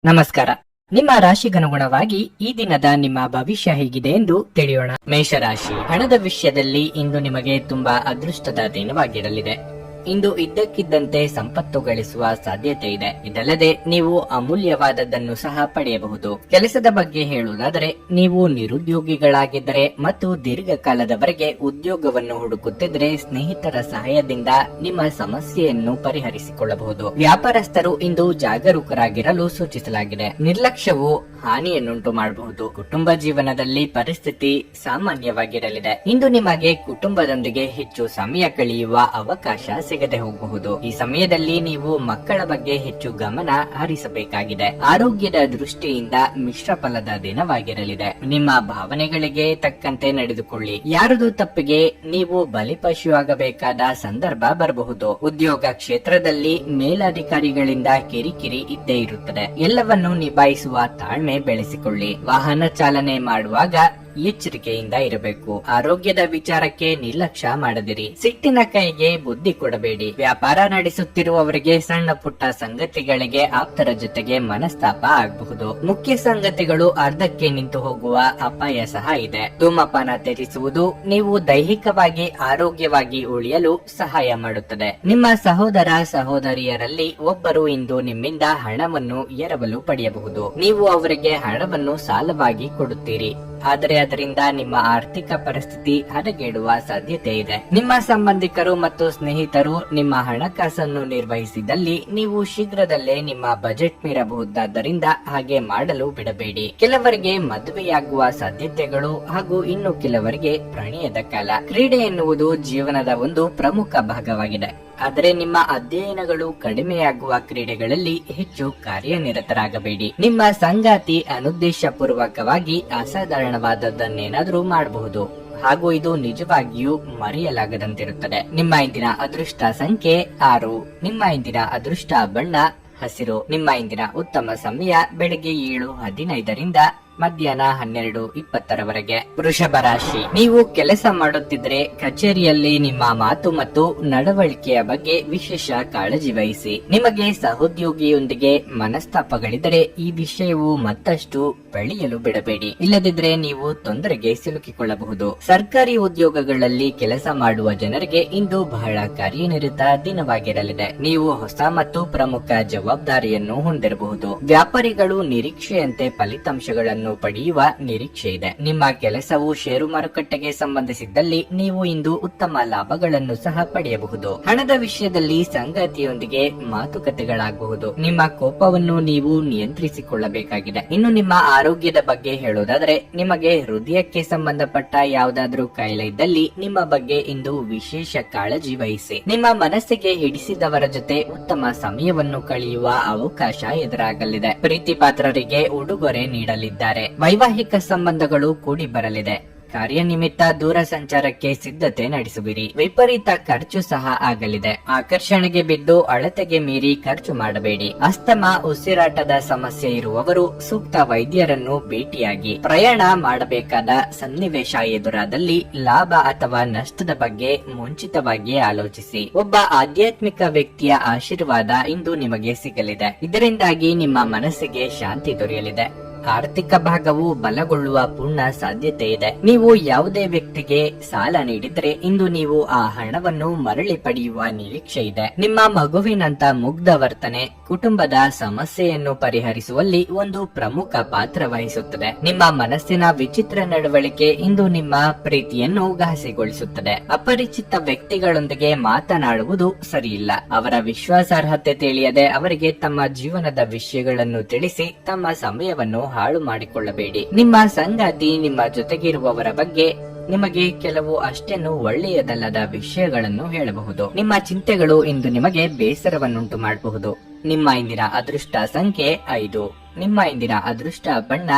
ನಮಸ್ಕಾರ. ನಿಮ್ಮ ರಾಶಿಗನುಗುಣವಾಗಿ ಈ ದಿನದ ನಿಮ್ಮ ಭವಿಷ್ಯ ಹೇಗಿದೆ ಎಂದು ತಿಳಿಯೋಣ. ಮೇಷರಾಶಿ, ಹಣದ ವಿಷಯದಲ್ಲಿ ಇಂದು ನಿಮಗೆ ತುಂಬಾ ಅದೃಷ್ಟದ ದಿನವಾಗಿರಲಿದೆ. ಇಂದು ಇದ್ದಕ್ಕಿದ್ದಂತೆ ಸಂಪತ್ತು ಗಳಿಸುವ ಸಾಧ್ಯತೆ ಇದೆ. ಇದಲ್ಲದೆ ನೀವು ಅಮೂಲ್ಯವಾದದ್ದನ್ನು ಸಹ ಪಡೆಯಬಹುದು. ಕೆಲಸದ ಬಗ್ಗೆ ಹೇಳುವುದಾದರೆ, ನೀವು ನಿರುದ್ಯೋಗಿಗಳಾಗಿದ್ದರೆ ಮತ್ತು ದೀರ್ಘಕಾಲದವರೆಗೆ ಉದ್ಯೋಗವನ್ನು ಹುಡುಕುತ್ತಿದ್ದರೆ ಸ್ನೇಹಿತರ ಸಹಾಯದಿಂದ ನಿಮ್ಮ ಸಮಸ್ಯೆಯನ್ನು ಪರಿಹರಿಸಿಕೊಳ್ಳಬಹುದು. ವ್ಯಾಪಾರಸ್ಥರು ಇಂದು ಜಾಗರೂಕರಾಗಿರಲು ಸೂಚಿಸಲಾಗಿದೆ. ನಿರ್ಲಕ್ಷ್ಯವು ಹಾನಿಯನ್ನುಂಟು ಮಾಡಬಹುದು. ಕುಟುಂಬ ಜೀವನದಲ್ಲಿ ಪರಿಸ್ಥಿತಿ ಸಾಮಾನ್ಯವಾಗಿರಲಿದೆ. ಇಂದು ನಿಮಗೆ ಕುಟುಂಬದೊಂದಿಗೆ ಹೆಚ್ಚು ಸಮಯ ಕಳೆಯುವ ಅವಕಾಶ ಸಿಗದೆ ಹೋಗಬಹುದು. ಈ ಸಮಯದಲ್ಲಿ ನೀವು ಮಕ್ಕಳ ಬಗ್ಗೆ ಹೆಚ್ಚು ಗಮನ ಹರಿಸಬೇಕಾಗಿದೆ. ಆರೋಗ್ಯದ ದೃಷ್ಟಿಯಿಂದ ಮಿಶ್ರ ಫಲದ ದಿನವಾಗಿರಲಿದೆ. ನಿಮ್ಮ ಭಾವನೆಗಳಿಗೆ ತಕ್ಕಂತೆ ನಡೆದುಕೊಳ್ಳಿ. ಯಾರದು ತಪ್ಪಿಗೆ ನೀವು ಬಲಿಪಶು ಆಗಬೇಕಾದ ಸಂದರ್ಭ ಬರಬಹುದು. ಉದ್ಯೋಗ ಕ್ಷೇತ್ರದಲ್ಲಿ ಮೇಲಧಿಕಾರಿಗಳಿಂದ ಕಿರಿಕಿರಿ ಇದ್ದೇ ಇರುತ್ತದೆ. ಎಲ್ಲವನ್ನೂ ನಿಭಾಯಿಸುವ ತಾಳ್ಮೆ ಬೆಳೆಸಿಕೊಳ್ಳಿ. ವಾಹನ ಚಾಲನೆ ಮಾಡುವಾಗ ಎಚ್ಚರಿಕೆಯಿಂದ ಇರಬೇಕು. ಆರೋಗ್ಯದ ವಿಚಾರಕ್ಕೆ ನಿರ್ಲಕ್ಷ್ಯ ಮಾಡದಿರಿ. ಸಿಟ್ಟಿನ ಕೈಗೆ ಬುದ್ಧಿ ಕೊಡಬೇಡಿ. ವ್ಯಾಪಾರ ನಡೆಸುತ್ತಿರುವವರಿಗೆ ಸಣ್ಣ ಪುಟ್ಟ ಸಂಗತಿಗಳಿಗೆ ಆಪ್ತರ ಜೊತೆಗೆ ಮನಸ್ತಾಪ ಆಗಬಹುದು. ಮುಖ್ಯ ಸಂಗತಿಗಳು ಅರ್ಧಕ್ಕೆ ನಿಂತು ಹೋಗುವ ಅಪಾಯ ಸಹ ಇದೆ. ಧೂಮಪಾನ ತ್ಯಜಿಸುವುದು ನೀವು ದೈಹಿಕವಾಗಿ ಆರೋಗ್ಯವಾಗಿ ಉಳಿಯಲು ಸಹಾಯ ಮಾಡುತ್ತದೆ. ನಿಮ್ಮ ಸಹೋದರ ಸಹೋದರಿಯರಲ್ಲಿ ಒಬ್ಬರು ಇಂದು ನಿಮ್ಮಿಂದ ಹಣವನ್ನು ಎರವಲು ಪಡೆಯಬಹುದು. ನೀವು ಅವರಿಗೆ ಹಣವನ್ನು ಸಾಲವಾಗಿ ಕೊಡುತ್ತೀರಿ, ಆದರೆ ಅದರಿಂದ ನಿಮ್ಮ ಆರ್ಥಿಕ ಪರಿಸ್ಥಿತಿ ಹದಗೆಡುವ ಸಾಧ್ಯತೆ ಇದೆ. ನಿಮ್ಮ ಸಂಬಂಧಿಕರು ಮತ್ತು ಸ್ನೇಹಿತರು ನಿಮ್ಮ ಹಣಕಾಸನ್ನು ನಿರ್ವಹಿಸಿದಲ್ಲಿ ನೀವು ಶೀಘ್ರದಲ್ಲೇ ನಿಮ್ಮ ಬಜೆಟ್ ಮೀರಬಹುದಾದ್ದರಿಂದ ಹಾಗೆ ಮಾಡಲು ಬಿಡಬೇಡಿ. ಕೆಲವರಿಗೆ ಮದುವೆಯಾಗುವ ಸಾಧ್ಯತೆಗಳು ಹಾಗೂ ಇನ್ನು ಕೆಲವರಿಗೆ ಪ್ರಣಯದ ಕಾಲ. ಕ್ರೀಡೆ ಎನ್ನುವುದು ಜೀವನದ ಒಂದು ಪ್ರಮುಖ ಭಾಗವಾಗಿದೆ. ಆದರೆ ನಿಮ್ಮ ಅಧ್ಯಯನಗಳು ಕಡಿಮೆಯಾಗುವ ಕ್ರೀಡೆಗಳಲ್ಲಿ ಹೆಚ್ಚು ಕಾರ್ಯನಿರತರಾಗಬೇಡಿ. ನಿಮ್ಮ ಸಂಗಾತಿ ಅನುದ್ದೇಶಪೂರ್ವಕವಾಗಿ ಅಸಾಧಾರಣವಾದದ್ದನ್ನೇನಾದ್ರೂ ಮಾಡಬಹುದು ಹಾಗೂ ಇದು ನಿಜವಾಗಿಯೂ ಮರೆಯಲಾಗದಂತಿರುತ್ತದೆ. ನಿಮ್ಮ ಇಂದಿನ ಅದೃಷ್ಟ ಸಂಖ್ಯೆ 6. ನಿಮ್ಮ ಇಂದಿನ ಅದೃಷ್ಟ ಬಣ್ಣ ಹಸಿರು. ನಿಮ್ಮ ಇಂದಿನ ಉತ್ತಮ ಸಮಯ ಬೆಳಗ್ಗೆ 7:15ರಿಂದ ಮಧ್ಯಾಹ್ನ 12:20ರವರೆಗೆ. ವೃಷಭ ರಾಶಿ, ನೀವು ಕೆಲಸ ಮಾಡುತ್ತಿದ್ರೆ ಕಚೇರಿಯಲ್ಲಿ ನಿಮ್ಮ ಮಾತು ಮತ್ತು ನಡವಳಿಕೆಯ ಬಗ್ಗೆ ವಿಶೇಷ ಕಾಳಜಿ ವಹಿಸಿ. ನಿಮಗೆ ಸಹೋದ್ಯೋಗಿಯೊಂದಿಗೆ ಮನಸ್ತಾಪಗಳಿದ್ದರೆ ಈ ವಿಷಯವು ಮತ್ತಷ್ಟು ಬೆಳೆಯಲು ಬಿಡಬೇಡಿ. ಇಲ್ಲದಿದ್ರೆ ನೀವು ತೊಂದರೆಗೆ ಸಿಲುಕಿಕೊಳ್ಳಬಹುದು. ಸರ್ಕಾರಿ ಉದ್ಯೋಗಗಳಲ್ಲಿ ಕೆಲಸ ಮಾಡುವ ಜನರಿಗೆ ಇಂದು ಬಹಳ ಕಾರ್ಯನಿರತ ದಿನವಾಗಿರಲಿದೆ. ನೀವು ಹೊಸ ಮತ್ತು ಪ್ರಮುಖ ಜವಾಬ್ದಾರಿಯನ್ನು ಹೊಂದಿರಬಹುದು. ವ್ಯಾಪಾರಿಗಳು ನಿರೀಕ್ಷೆಯಂತೆ ಫಲಿತಾಂಶಗಳನ್ನು ಪಡೆಯುವ ನಿರೀಕ್ಷೆ ಇದೆ. ನಿಮ್ಮ ಕೆಲಸವು ಷೇರು ಮಾರುಕಟ್ಟೆಗೆ ಸಂಬಂಧಿಸಿದ್ದಲ್ಲಿ ನೀವು ಇಂದು ಉತ್ತಮ ಲಾಭಗಳನ್ನು ಸಹ ಪಡೆಯಬಹುದು. ಹಣದ ವಿಷಯದಲ್ಲಿ ಸಂಗಾತಿಯೊಂದಿಗೆ ಮಾತುಕತೆಗಳಾಗಬಹುದು. ನಿಮ್ಮ ಕೋಪವನ್ನು ನೀವು ನಿಯಂತ್ರಿಸಿಕೊಳ್ಳಬೇಕಾಗಿದೆ. ಇನ್ನು ನಿಮ್ಮ ಆರೋಗ್ಯದ ಬಗ್ಗೆ ಹೇಳೋದಾದ್ರೆ, ನಿಮಗೆ ಹೃದಯಕ್ಕೆ ಸಂಬಂಧಪಟ್ಟ ಯಾವುದಾದ್ರೂ ಕಾಯಿಲೆ ಇದ್ದಲ್ಲಿ ನಿಮ್ಮ ಬಗ್ಗೆ ಇಂದು ವಿಶೇಷ ಕಾಳಜಿ ವಹಿಸಿ. ನಿಮ್ಮ ಮನಸ್ಸಿಗೆ ಹಿಡಿಸಿದವರ ಜೊತೆ ಉತ್ತಮ ಸಮಯವನ್ನು ಕಳೆಯುವ ಅವಕಾಶ ಎದುರಾಗಲಿದೆ. ಪ್ರೀತಿ ಪಾತ್ರರಿಗೆ ಉಡುಗೊರೆ ನೀಡಲಿದ್ದಾರೆ. ವೈವಾಹಿಕ ಸಂಬಂಧಗಳು ಕೂಡಿ ಬರಲಿದೆ. ಕಾರ್ಯನಿಮಿತ್ತ ದೂರ ಸಂಚಾರಕ್ಕೆ ಸಿದ್ಧತೆ ನಡೆಸುವಿರಿ. ವಿಪರೀತ ಖರ್ಚು ಸಹ ಆಗಲಿದೆ. ಆಕರ್ಷಣೆಗೆ ಬಿದ್ದು ಅಳತೆಗೆ ಮೀರಿ ಖರ್ಚು ಮಾಡಬೇಡಿ. ಅಸ್ತಮಾ, ಉಸಿರಾಟದ ಸಮಸ್ಯೆ ಇರುವವರು ಸೂಕ್ತ ವೈದ್ಯರನ್ನು ಭೇಟಿಯಾಗಿ. ಪ್ರಯಾಣ ಮಾಡಬೇಕಾದ ಸನ್ನಿವೇಶ ಎದುರಾದಲ್ಲಿ ಲಾಭ ಅಥವಾ ನಷ್ಟದ ಬಗ್ಗೆ ಮುಂಚಿತವಾಗಿ ಆಲೋಚಿಸಿ. ಒಬ್ಬ ಆಧ್ಯಾತ್ಮಿಕ ವ್ಯಕ್ತಿಯ ಆಶೀರ್ವಾದ ಇಂದು ನಿಮಗೆ ಸಿಗಲಿದೆ. ಇದರಿಂದಾಗಿ ನಿಮ್ಮ ಮನಸ್ಸಿಗೆ ಶಾಂತಿ ದೊರೆಯಲಿದೆ. ಆರ್ಥಿಕ ಭಾಗವು ಬಲಗೊಳ್ಳುವ ಪೂರ್ಣ ಸಾಧ್ಯತೆ ಇದೆ. ನೀವು ಯಾವುದೇ ವ್ಯಕ್ತಿಗೆ ಸಾಲ ನೀಡಿದ್ರೆ ಇಂದು ನೀವು ಆ ಹಣವನ್ನು ಮರಳಿ ಪಡೆಯುವ ನಿರೀಕ್ಷೆ ಇದೆ. ನಿಮ್ಮ ಮಗುವಿನಂತ ಮುಗ್ಧ ವರ್ತನೆ ಕುಟುಂಬದ ಸಮಸ್ಯೆಯನ್ನು ಪರಿಹರಿಸುವಲ್ಲಿ ಒಂದು ಪ್ರಮುಖ ಪಾತ್ರ ವಹಿಸುತ್ತದೆ. ನಿಮ್ಮ ಮನಸ್ಸಿನ ವಿಚಿತ್ರ ನಡವಳಿಕೆ ಇಂದು ನಿಮ್ಮ ಪ್ರೀತಿಯನ್ನು ಘಾಸಿಗೊಳಿಸುತ್ತದೆ. ಅಪರಿಚಿತ ವ್ಯಕ್ತಿಗಳೊಂದಿಗೆ ಮಾತನಾಡುವುದು ಸರಿಯಿಲ್ಲ. ಅವರ ವಿಶ್ವಾಸಾರ್ಹತೆ ತಿಳಿಯದೆ ಅವರಿಗೆ ತಮ್ಮ ಜೀವನದ ವಿಷಯಗಳನ್ನು ತಿಳಿಸಿ ತಮ್ಮ ಸಮಯವನ್ನು ಹಾಳು ಮಾಡಿಕೊಳ್ಳಬೇಡಿ. ನಿಮ್ಮ ಸಂಗಾತಿ ನಿಮ್ಮ ಜೊತೆಗಿರುವವರ ಬಗ್ಗೆ ನಿಮಗೆ ಕೆಲವು ಅಷ್ಟೇನು ಒಳ್ಳೆಯದಲ್ಲದ ವಿಷಯಗಳನ್ನು ಹೇಳಬಹುದು. ನಿಮ್ಮ ಚಿಂತೆಗಳು ಇಂದು ನಿಮಗೆ ಬೇಸರವನ್ನುಂಟು ಮಾಡಬಹುದು. ನಿಮ್ಮ ಇಂದಿನ ಅದೃಷ್ಟ ಸಂಖ್ಯೆ 5. ನಿಮ್ಮ ಇಂದಿನ ಅದೃಷ್ಟ ಬಣ್ಣ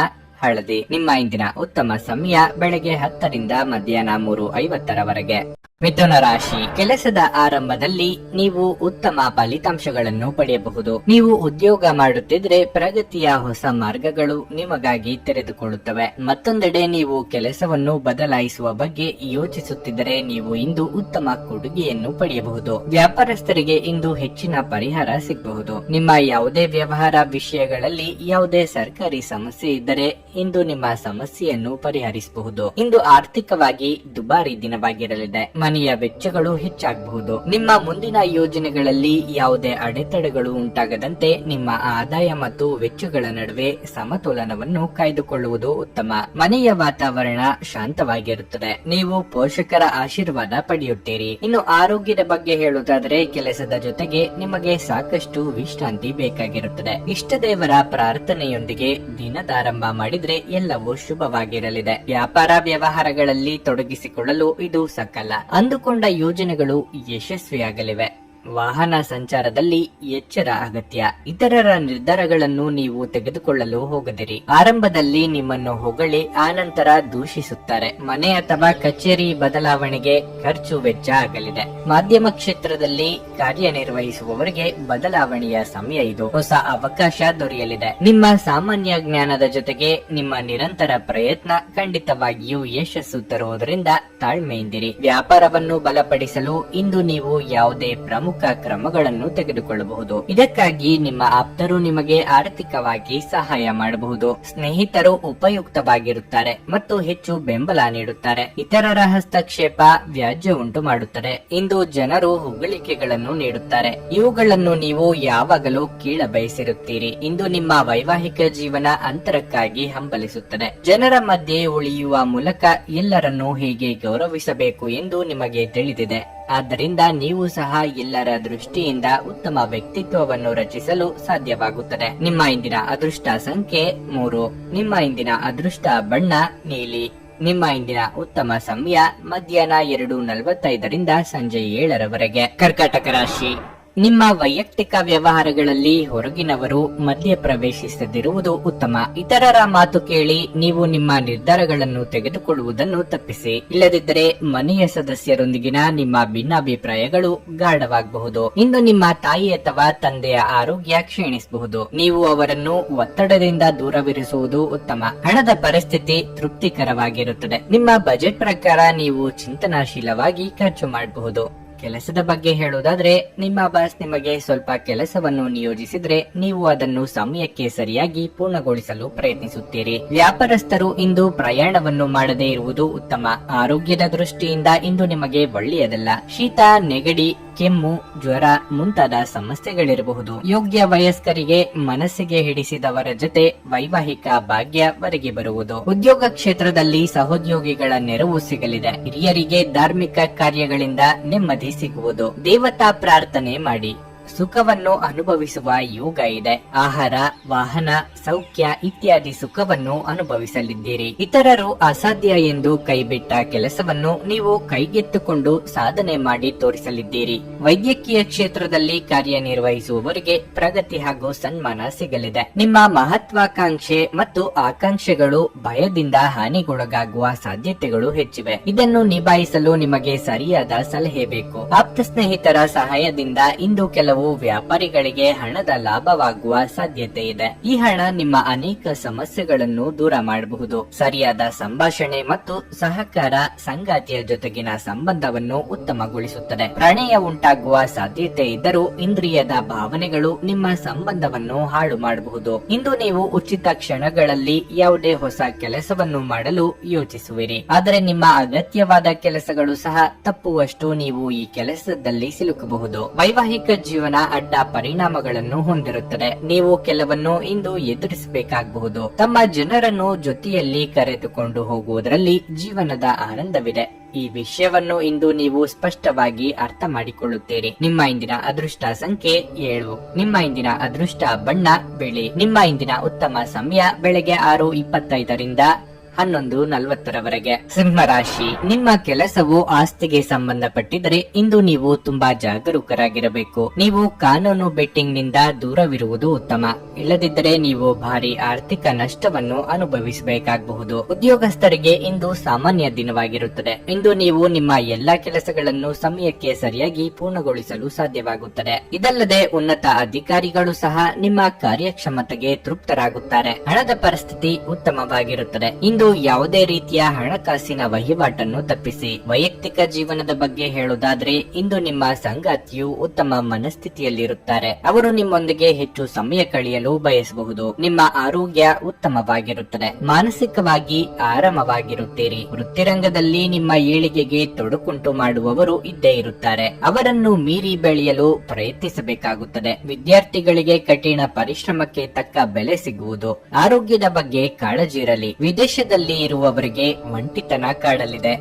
ಹಳದಿ. ನಿಮ್ಮ ಇಂದಿನ ಉತ್ತಮ ಸಮಯ ಬೆಳಗ್ಗೆ 10ರಿಂದ ಮಧ್ಯಾಹ್ನ 3:50ರವರೆಗೆ. ಮಿಥುನ ರಾಶಿ, ಕೆಲಸದ ಆರಂಭದಲ್ಲಿ ನೀವು ಉತ್ತಮ ಫಲಿತಾಂಶಗಳನ್ನು ಪಡೆಯಬಹುದು. ನೀವು ಉದ್ಯೋಗ ಮಾಡುತ್ತಿದ್ರೆ ಪ್ರಗತಿಯ ಹೊಸ ಮಾರ್ಗಗಳು ನಿಮಗಾಗಿ ತೆರೆದುಕೊಳ್ಳುತ್ತವೆ. ಮತ್ತೊಂದೆಡೆ ನೀವು ಕೆಲಸವನ್ನು ಬದಲಾಯಿಸುವ ಬಗ್ಗೆ ಯೋಚಿಸುತ್ತಿದ್ದರೆ ನೀವು ಇಂದು ಉತ್ತಮ ಕೊಡುಗೆಯನ್ನು ಪಡೆಯಬಹುದು. ವ್ಯಾಪಾರಸ್ಥರಿಗೆ ಇಂದು ಹೆಚ್ಚಿನ ಪರಿಹಾರ ಸಿಗಬಹುದು. ನಿಮ್ಮ ಯಾವುದೇ ವ್ಯವಹಾರ ವಿಷಯಗಳಲ್ಲಿ ಯಾವುದೇ ಸರ್ಕಾರಿ ಸಮಸ್ಯೆ ಇದ್ದರೆ ಇಂದು ನಿಮ್ಮ ಸಮಸ್ಯೆಯನ್ನು ಪರಿಹರಿಸಬಹುದು. ಇಂದು ಆರ್ಥಿಕವಾಗಿ ದುಬಾರಿ ದಿನವಾಗಿರಲಿದೆ. ಮನೆಯ ವೆಚ್ಚಗಳು ಹೆಚ್ಚಾಗಬಹುದು. ನಿಮ್ಮ ಮುಂದಿನ ಯೋಜನೆಗಳಲ್ಲಿ ಯಾವುದೇ ಅಡೆತಡೆಗಳು ಉಂಟಾಗದಂತೆ ನಿಮ್ಮ ಆದಾಯ ಮತ್ತು ವೆಚ್ಚಗಳ ನಡುವೆ ಸಮತೋಲನವನ್ನು ಕಾಯ್ದುಕೊಳ್ಳುವುದು ಉತ್ತಮ. ಮನೆಯ ವಾತಾವರಣ ಶಾಂತವಾಗಿರುತ್ತದೆ. ನೀವು ಪೋಷಕರ ಆಶೀರ್ವಾದ ಪಡೆಯುತ್ತೀರಿ. ಇನ್ನು ಆರೋಗ್ಯದ ಬಗ್ಗೆ ಹೇಳುವುದಾದರೆ ಕೆಲಸದ ಜೊತೆಗೆ ನಿಮಗೆ ಸಾಕಷ್ಟು ವಿಶ್ರಾಂತಿ ಬೇಕಾಗಿರುತ್ತದೆ. ಇಷ್ಟ ದೇವರ ಪ್ರಾರ್ಥನೆಯೊಂದಿಗೆ ದಿನದಾರಂಭ ಮಾಡಿದ್ರೆ ಎಲ್ಲವೂ ಶುಭವಾಗಿರಲಿದೆ. ವ್ಯಾಪಾರ ವ್ಯವಹಾರಗಳಲ್ಲಿ ತೊಡಗಿಸಿಕೊಳ್ಳಲು ಇದು ಸಕಾಲ. ಅಂದುಕೊಂಡ ಯೋಜನೆಗಳು ಯಶಸ್ವಿಯಾಗಲಿವೆ. ವಾಹನ ಸಂಚಾರದಲ್ಲಿ ಎಚ್ಚರ ಅಗತ್ಯ. ಇತರರ ನಿರ್ಧಾರಗಳನ್ನು ನೀವು ತೆಗೆದುಕೊಳ್ಳಲು ಹೋಗದಿರಿ. ಆರಂಭದಲ್ಲಿ ನಿಮ್ಮನ್ನು ಹೊಗಳಿ ಆನಂತರ ದೂಷಿಸುತ್ತಾರೆ. ಮನೆ ಅಥವಾ ಕಚೇರಿ ಬದಲಾವಣೆಗೆ ಖರ್ಚು ವೆಚ್ಚ ಆಗಲಿದೆ. ಮಾಧ್ಯಮ ಕ್ಷೇತ್ರದಲ್ಲಿ ಕಾರ್ಯನಿರ್ವಹಿಸುವವರಿಗೆ ಬದಲಾವಣೆಯ ಸಮಯ ಇದು. ಹೊಸ ಅವಕಾಶ ದೊರೆಯಲಿದೆ. ನಿಮ್ಮ ಸಾಮಾನ್ಯ ಜ್ಞಾನದ ಜೊತೆಗೆ ನಿಮ್ಮ ನಿರಂತರ ಪ್ರಯತ್ನ ಖಂಡಿತವಾಗಿಯೂ ಯಶಸ್ಸು ತರುವುದರಿಂದ ತಾಳ್ಮೆಯಿಂದಿರಿ. ವ್ಯಾಪಾರವನ್ನು ಬಲಪಡಿಸಲು ಇಂದು ನೀವು ಯಾವುದೇ ಪ್ರಮುಖ ಕ್ರಮಗಳನ್ನು ತೆಗೆದುಕೊಳ್ಳಬಹುದು. ಇದಕ್ಕಾಗಿ ನಿಮ್ಮ ಆಪ್ತರು ನಿಮಗೆ ಆರ್ಥಿಕವಾಗಿ ಸಹಾಯ ಮಾಡಬಹುದು. ಸ್ನೇಹಿತರು ಉಪಯುಕ್ತವಾಗಿರುತ್ತಾರೆ ಮತ್ತು ಹೆಚ್ಚು ಬೆಂಬಲ ನೀಡುತ್ತಾರೆ. ಇತರರ ಹಸ್ತಕ್ಷೇಪ ವ್ಯಾಜ್ಯ ಉಂಟು ಮಾಡುತ್ತದೆ. ಇಂದು ಜನರು ಹೊಗಳಿಕೆಗಳನ್ನು ನೀಡುತ್ತಾರೆ. ಇವುಗಳನ್ನು ನೀವು ಯಾವಾಗಲೂ ಕೀಳ ಬಯಸಿರುತ್ತೀರಿ. ಇಂದು ನಿಮ್ಮ ವೈವಾಹಿಕ ಜೀವನ ಅಂತರಕ್ಕಾಗಿ ಹಂಬಲಿಸುತ್ತದೆ. ಜನರ ಮಧ್ಯೆ ಉಳಿಯುವ ಮೂಲಕ ಎಲ್ಲರನ್ನೂ ಹೇಗೆ ಗೌರವಿಸಬೇಕು ಎಂದು ನಿಮಗೆ ತಿಳಿದಿದೆ. ಆದ್ದರಿಂದ ನೀವು ಸಹ ಎಲ್ಲರ ದೃಷ್ಟಿಯಿಂದ ಉತ್ತಮ ವ್ಯಕ್ತಿತ್ವವನ್ನು ರಚಿಸಲು ಸಾಧ್ಯವಾಗುತ್ತದೆ. ನಿಮ್ಮ ಇಂದಿನ ಅದೃಷ್ಟ ಸಂಖ್ಯೆ 3. ನಿಮ್ಮ ಇಂದಿನ ಅದೃಷ್ಟ ಬಣ್ಣ ನೀಲಿ. ನಿಮ್ಮ ಇಂದಿನ ಉತ್ತಮ ಸಮಯ ಮಧ್ಯಾಹ್ನ 2:45 ಸಂಜೆ 7 ಕರ್ಕಾಟಕ ರಾಶಿ, ನಿಮ್ಮ ವೈಯಕ್ತಿಕ ವ್ಯವಹಾರಗಳಲ್ಲಿ ಹೊರಗಿನವರು ಮಧ್ಯ ಪ್ರವೇಶಿಸದಿರುವುದು ಉತ್ತಮ. ಇತರರ ಮಾತು ಕೇಳಿ ನೀವು ನಿಮ್ಮ ನಿರ್ಧಾರಗಳನ್ನು ತೆಗೆದುಕೊಳ್ಳುವುದನ್ನು ತಪ್ಪಿಸಿ. ಇಲ್ಲದಿದ್ದರೆ ಮನೆಯ ಸದಸ್ಯರೊಂದಿಗಿನ ನಿಮ್ಮ ಭಿನ್ನಾಭಿಪ್ರಾಯಗಳು ಗಾಢವಾಗಬಹುದು. ಇಂದು ನಿಮ್ಮ ತಾಯಿ ಅಥವಾ ತಂದೆಯ ಆರೋಗ್ಯ ಕ್ಷೀಣಿಸಬಹುದು. ನೀವು ಅವರನ್ನು ಒತ್ತಡದಿಂದ ದೂರವಿರಿಸುವುದು ಉತ್ತಮ. ಹಣದ ಪರಿಸ್ಥಿತಿ ತೃಪ್ತಿಕರವಾಗಿರುತ್ತದೆ. ನಿಮ್ಮ ಬಜೆಟ್ ಪ್ರಕಾರ ನೀವು ಚಿಂತನಾಶೀಲವಾಗಿ ಖರ್ಚು ಮಾಡಬಹುದು. ಕೆಲಸದ ಬಗ್ಗೆ ಹೇಳುವುದಾದ್ರೆ ನಿಮ್ಮ ಬಾಸ್ ನಿಮಗೆ ಸ್ವಲ್ಪ ಕೆಲಸವನ್ನು ನಿಯೋಜಿಸಿದ್ರೆ ನೀವು ಅದನ್ನು ಸಮಯಕ್ಕೆ ಸರಿಯಾಗಿ ಪೂರ್ಣಗೊಳಿಸಲು ಪ್ರಯತ್ನಿಸುತ್ತೀರಿ. ವ್ಯಾಪಾರಸ್ಥರು ಇಂದು ಪ್ರಯಾಣವನ್ನು ಮಾಡದೇ ಇರುವುದು ಉತ್ತಮ. ಆರೋಗ್ಯದ ದೃಷ್ಟಿಯಿಂದ ಇಂದು ನಿಮಗೆ ಒಳ್ಳೆಯದಲ್ಲ. ಶೀತ, ನೆಗಡಿ, ಕೆಮ್ಮು, ಜ್ವರ ಮುಂತಾದ ಸಮಸ್ಯೆಗಳಿರಬಹುದು. ಯೋಗ್ಯ ವಯಸ್ಕರಿಗೆ ಮನಸ್ಸಿಗೆ ಹಿಡಿಸಿದವರ ಜೊತೆ ವೈವಾಹಿಕ ಭಾಗ್ಯ ಒದಗಿ ಬರುವುದು. ಉದ್ಯೋಗ ಕ್ಷೇತ್ರದಲ್ಲಿ ಸಹೋದ್ಯೋಗಿಗಳ ನೆರವು ಸಿಗಲಿದೆ. ಹಿರಿಯರಿಗೆ ಧಾರ್ಮಿಕ ಕಾರ್ಯಗಳಿಂದ ನೆಮ್ಮದಿ ಸಿಗುವುದು. ದೇವತಾ ಪ್ರಾರ್ಥನೆ ಮಾಡಿ. ಸುಖವನ್ನು ಅನುಭವಿಸುವ ಯೋಗ ಇದೆ. ಆಹಾರ, ವಾಹನ, ಸೌಖ್ಯ ಇತ್ಯಾದಿ ಸುಖವನ್ನು ಅನುಭವಿಸಲಿದ್ದೀರಿ. ಇತರರು ಅಸಾಧ್ಯ ಎಂದು ಕೈಬಿಟ್ಟ ಕೆಲಸವನ್ನು ನೀವು ಕೈಗೆತ್ತಿಕೊಂಡು ಸಾಧನೆ ಮಾಡಿ ತೋರಿಸಲಿದ್ದೀರಿ. ವೈದ್ಯಕೀಯ ಕ್ಷೇತ್ರದಲ್ಲಿ ಕಾರ್ಯನಿರ್ವಹಿಸುವವರಿಗೆ ಪ್ರಗತಿ ಹಾಗೂ ಸನ್ಮಾನ ಸಿಗಲಿದೆ. ನಿಮ್ಮ ಮಹತ್ವಾಕಾಂಕ್ಷೆ ಮತ್ತು ಆಕಾಂಕ್ಷೆಗಳು ಭಯದಿಂದ ಹಾನಿಗೊಳಗಾಗುವ ಸಾಧ್ಯತೆಗಳು ಹೆಚ್ಚಿವೆ. ಇದನ್ನು ನಿಭಾಯಿಸಲು ನಿಮಗೆ ಸರಿಯಾದ ಸಲಹೆ ಬೇಕು. ಆಪ್ತ ಸ್ನೇಹಿತರ ಸಹಾಯದಿಂದ ಇಂದು ಕೆಲವು ವ್ಯಾಪಾರಿಗಳಿಗೆ ಹಣದ ಲಾಭವಾಗುವ ಸಾಧ್ಯತೆ ಇದೆ. ಈ ಹಣ ನಿಮ್ಮ ಅನೇಕ ಸಮಸ್ಯೆಗಳನ್ನು ದೂರ ಮಾಡಬಹುದು. ಸರಿಯಾದ ಸಂಭಾಷಣೆ ಮತ್ತು ಸಹಕಾರ ಸಂಗಾತಿಯ ಜೊತೆಗಿನ ಸಂಬಂಧವನ್ನು ಉತ್ತಮಗೊಳಿಸುತ್ತದೆ. ಪ್ರಣಯ ಉಂಟಾಗುವ ಸಾಧ್ಯತೆ ಇದ್ದರೂ ಇಂದ್ರಿಯದ ಭಾವನೆಗಳು ನಿಮ್ಮ ಸಂಬಂಧವನ್ನು ಹಾಳು ಮಾಡಬಹುದು. ಇಂದು ನೀವು ಉಚಿತ ಕ್ಷಣಗಳಲ್ಲಿ ಯಾವುದೇ ಹೊಸ ಕೆಲಸವನ್ನು ಮಾಡಲು ಯೋಚಿಸುವಿರಿ. ಆದರೆ ನಿಮ್ಮ ಅಗತ್ಯವಾದ ಕೆಲಸಗಳು ಸಹ ತಪ್ಪುವಷ್ಟು ನೀವು ಈ ಕೆಲಸದಲ್ಲಿ ಸಿಲುಕಬಹುದು. ವೈವಾಹಿಕ ಜೀವನ ಅಡ್ಡ ಪರಿಣಾಮಗಳನ್ನು ಹೊಂದಿರುತ್ತದೆ. ನೀವು ಕೆಲವನ್ನು ಇಂದು ಎದುರಿಸಬೇಕಾಗಬಹುದು. ತಮ್ಮ ಜನರನ್ನು ಜೊತೆಯಲ್ಲಿ ಕರೆದುಕೊಂಡು ಹೋಗುವುದರಲ್ಲಿ ಜೀವನದ ಆನಂದವಿದೆ. ಈ ವಿಷಯವನ್ನು ಇಂದು ನೀವು ಸ್ಪಷ್ಟವಾಗಿ ಅರ್ಥ ಮಾಡಿಕೊಳ್ಳುತ್ತೀರಿ. ನಿಮ್ಮ ಇಂದಿನ ಅದೃಷ್ಟ ಸಂಖ್ಯೆ 7. ನಿಮ್ಮ ಇಂದಿನ ಅದೃಷ್ಟ ಬಣ್ಣ ಬಿಳಿ. ನಿಮ್ಮ ಇಂದಿನ ಉತ್ತಮ ಸಮಯ ಬೆಳಗ್ಗೆ 6:25 11:40 ಸಿಂಹ ರಾಶಿ, ನಿಮ್ಮ ಕೆಲಸವು ಆಸ್ತಿಗೆ ಸಂಬಂಧಪಟ್ಟಿದ್ದರೆ ಇಂದು ನೀವು ತುಂಬಾ ಜಾಗರೂಕರಾಗಿರಬೇಕು. ನೀವು ಕಾನೂನು ಬೆಟ್ಟಿಂಗ್ ನಿಂದ ದೂರವಿರುವುದು ಉತ್ತಮ. ಇಲ್ಲದಿದ್ದರೆ ನೀವು ಭಾರಿ ಆರ್ಥಿಕ ನಷ್ಟವನ್ನು ಅನುಭವಿಸಬೇಕಾಗಬಹುದು. ಉದ್ಯೋಗಸ್ಥರಿಗೆ ಇಂದು ಸಾಮಾನ್ಯ ದಿನವಾಗಿರುತ್ತದೆ. ಇಂದು ನೀವು ನಿಮ್ಮ ಎಲ್ಲಾ ಕೆಲಸಗಳನ್ನು ಸಮಯಕ್ಕೆ ಸರಿಯಾಗಿ ಪೂರ್ಣಗೊಳಿಸಲು ಸಾಧ್ಯವಾಗುತ್ತದೆ. ಇದಲ್ಲದೆ ಉನ್ನತ ಅಧಿಕಾರಿಗಳು ಸಹ ನಿಮ್ಮ ಕಾರ್ಯಕ್ಷಮತೆಗೆ ತೃಪ್ತರಾಗುತ್ತಾರೆ. ಹಣದ ಪರಿಸ್ಥಿತಿ ಉತ್ತಮವಾಗಿರುತ್ತದೆ. ಇಂದು ಯಾವುದೇ ರೀತಿಯ ಹಣಕಾಸಿನ ವಹಿವಾಟನ್ನು ತಪ್ಪಿಸಿ. ವೈಯಕ್ತಿಕ ಜೀವನದ ಬಗ್ಗೆ ಹೇಳುವುದಾದ್ರೆ ಇಂದು ನಿಮ್ಮ ಸಂಗಾತಿಯು ಉತ್ತಮ ಮನಸ್ಥಿತಿಯಲ್ಲಿರುತ್ತಾರೆ. ಅವರು ನಿಮ್ಮೊಂದಿಗೆ ಹೆಚ್ಚು ಸಮಯ ಕಳೆಯಲು ಬಯಸಬಹುದು. ನಿಮ್ಮ ಆರೋಗ್ಯ ಉತ್ತಮವಾಗಿರುತ್ತದೆ. ಮಾನಸಿಕವಾಗಿ ಆರಾಮವಾಗಿರುತ್ತೀರಿ. ವೃತ್ತಿರಂಗದಲ್ಲಿ ನಿಮ್ಮ ಏಳಿಗೆಗೆ ತೊಡಕುಂಟು ಮಾಡುವವರು ಇದ್ದೇ ಇರುತ್ತಾರೆ. ಅವರನ್ನು ಮೀರಿ ಬೆಳೆಯಲು ಪ್ರಯತ್ನಿಸಬೇಕಾಗುತ್ತದೆ. ವಿದ್ಯಾರ್ಥಿಗಳಿಗೆ ಕಠಿಣ ಪರಿಶ್ರಮಕ್ಕೆ ತಕ್ಕ ಬೆಲೆ ಸಿಗುವುದು. ಆರೋಗ್ಯದ ಬಗ್ಗೆ ಕಾಳಜಿ ಇರಲಿ. ವಿದೇಶದಲ್ಲಿ ಇರುವವರಿಗೆ ಒಂಟಿತನ ಕಾಡಲಿದೆ.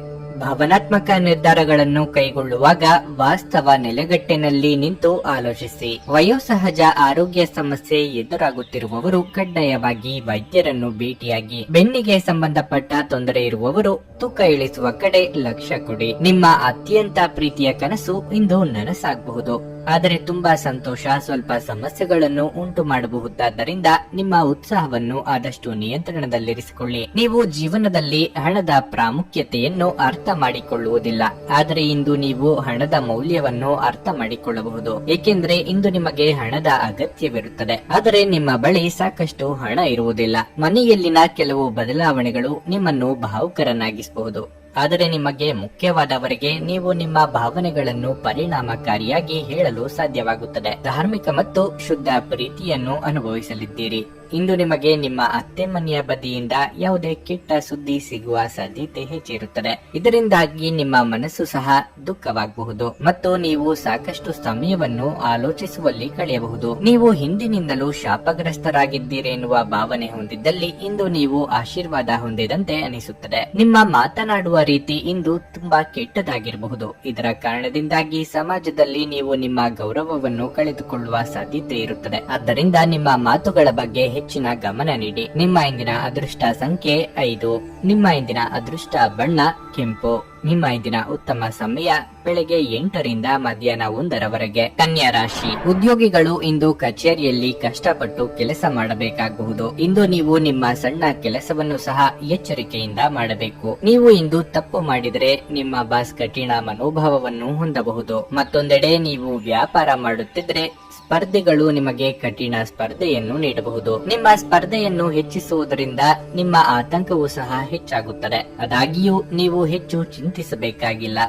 ಭಾವನಾತ್ಮಕ ನಿರ್ಧಾರಗಳನ್ನು ಕೈಗೊಳ್ಳುವಾಗ ವಾಸ್ತವ ನೆಲೆಗಟ್ಟಿನಲ್ಲಿ ನಿಂತು ಆಲೋಚಿಸಿ. ವಯೋಸಹಜ ಆರೋಗ್ಯ ಸಮಸ್ಯೆ ಎದುರಾಗುತ್ತಿರುವವರು ಕಡ್ಡಾಯವಾಗಿ ವೈದ್ಯರನ್ನು ಭೇಟಿಯಾಗಿ. ಬೆನ್ನಿಗೆ ಸಂಬಂಧಪಟ್ಟ ತೊಂದರೆ ಇರುವವರು ತೂಕ ಇಳಿಸುವ ಕಡೆ ಲಕ್ಷ್ಯ ಕೊಡಿ. ನಿಮ್ಮ ಅತ್ಯಂತ ಪ್ರೀತಿಯ ಕನಸು ಇಂದು ನನಸಾಗಬಹುದು. ಆದರೆ ತುಂಬಾ ಸಂತೋಷ ಸ್ವಲ್ಪ ಸಮಸ್ಯೆಗಳನ್ನು ಉಂಟು ಮಾಡಬಹುದಾದ್ದರಿಂದ ನಿಮ್ಮ ಉತ್ಸಾಹವನ್ನು ಆದಷ್ಟು ನಿಯಂತ್ರಣದಲ್ಲಿರಿಸಿಕೊಳ್ಳಿ. ನೀವು ಜೀವನದಲ್ಲಿ ಹಣದ ಪ್ರಾಮುಖ್ಯತೆಯನ್ನು ಅರ್ಥ ಮಾಡಿಕೊಳ್ಳುವುದಿಲ್ಲ. ಆದರೆ ಇಂದು ನೀವು ಹಣದ ಮೌಲ್ಯವನ್ನು ಅರ್ಥ ಮಾಡಿಕೊಳ್ಳಬಹುದು. ಏಕೆಂದರೆ ಇಂದು ನಿಮಗೆ ಹಣದ ಅಗತ್ಯವಿರುತ್ತದೆ. ಆದರೆ ನಿಮ್ಮ ಬಳಿ ಸಾಕಷ್ಟು ಹಣ ಇರುವುದಿಲ್ಲ. ಮನೆಯಲ್ಲಿನ ಕೆಲವು ಬದಲಾವಣೆಗಳು ನಿಮ್ಮನ್ನು ಭಾವುಕರನ್ನಾಗಿಸಬಹುದು. ಆದರೆ ನಿಮಗೆ ಮುಖ್ಯವಾದವರಿಗೆ ನೀವು ನಿಮ್ಮ ಭಾವನೆಗಳನ್ನು ಪರಿಣಾಮಕಾರಿಯಾಗಿ ಹೇಳಲು ಸಾಧ್ಯವಾಗುತ್ತದೆ. ಧಾರ್ಮಿಕ ಮತ್ತು ಶುದ್ಧ ಪ್ರೀತಿಯನ್ನು ಅನುಭವಿಸಲಿದ್ದೀರಿ. ಇಂದು ನಿಮಗೆ ನಿಮ್ಮ ಅತ್ತೆ ಮನೆಯ ಬದಿಯಿಂದ ಯಾವುದೇ ಕೆಟ್ಟ ಸುದ್ದಿ ಸಿಗುವ ಸಾಧ್ಯತೆ ಹೆಚ್ಚಿರುತ್ತದೆ. ಇದರಿಂದಾಗಿ ನಿಮ್ಮ ಮನಸ್ಸು ಸಹ ದುಃಖವಾಗಬಹುದು ಮತ್ತು ನೀವು ಸಾಕಷ್ಟು ಸಮಯವನ್ನು ಆಲೋಚಿಸುವಲ್ಲಿ ಕಳೆಯಬಹುದು. ನೀವು ಹಿಂದಿನಿಂದಲೂ ಶಾಪಗ್ರಸ್ತರಾಗಿದ್ದೀರಿ ಎನ್ನುವ ಭಾವನೆ ಹೊಂದಿದ್ದಲ್ಲಿ ಇಂದು ನೀವು ಆಶೀರ್ವಾದ ಹೊಂದಿದಂತೆ ಅನಿಸುತ್ತದೆ. ನಿಮ್ಮ ಮಾತನಾಡುವ ರೀತಿ ಇಂದು ತುಂಬಾ ಕೆಟ್ಟದಾಗಿರಬಹುದು. ಇದರ ಕಾರಣದಿಂದಾಗಿ ಸಮಾಜದಲ್ಲಿ ನೀವು ನಿಮ್ಮ ಗೌರವವನ್ನು ಕಳೆದುಕೊಳ್ಳುವ ಸಾಧ್ಯತೆ ಇರುತ್ತದೆ. ಆದ್ದರಿಂದ ನಿಮ್ಮ ಮಾತುಗಳ ಬಗ್ಗೆ ಹೆಚ್ಚಿನ ಗಮನ ನೀಡಿ. ನಿಮ್ಮ ಇಂದಿನ ಅದೃಷ್ಟ ಸಂಖ್ಯೆ 5. ನಿಮ್ಮ ಇಂದಿನ ಅದೃಷ್ಟ ಬಣ್ಣ ಕೆಂಪು. ನಿಮ್ಮ ಇಂದಿನ ಉತ್ತಮ ಸಮಯ ಬೆಳಗ್ಗೆ 8 ರಿಂದ ಮಧ್ಯಾಹ್ನ 1 ಕನ್ಯಾ ರಾಶಿ, ಉದ್ಯೋಗಿಗಳು ಇಂದು ಕಚೇರಿಯಲ್ಲಿ ಕಷ್ಟಪಟ್ಟು ಕೆಲಸ ಮಾಡಬೇಕಾಗಬಹುದು. ಇಂದು ನೀವು ನಿಮ್ಮ ಸಣ್ಣ ಕೆಲಸವನ್ನು ಸಹ ಎಚ್ಚರಿಕೆಯಿಂದ ಮಾಡಬೇಕು. ನೀವು ಇಂದು ತಪ್ಪು ಮಾಡಿದರೆ ನಿಮ್ಮ ಬಾಸ್ ಕಠಿಣ ಮನೋಭಾವವನ್ನು ಹೊಂದಬಹುದು. ಮತ್ತೊಂದೆಡೆ ನೀವು ವ್ಯಾಪಾರ ಮಾಡುತ್ತಿದ್ರೆ ಸ್ಪರ್ಧಿಗಳು ನಿಮಗೆ ಕಠಿಣ ಸ್ಪರ್ಧೆಯನ್ನು ನೀಡಬಹುದು. ನಿಮ್ಮ ಸ್ಪರ್ಧೆಯನ್ನು ಹೆಚ್ಚಿಸುವುದರಿಂದ ನಿಮ್ಮ ಆತಂಕವೂ ಸಹ ಹೆಚ್ಚಾಗುತ್ತದೆ. ಆದಾಗ್ಯೂ ನೀವು ಹೆಚ್ಚು ಚಿಂತಿಸಬೇಕಾಗಿಲ್ಲ.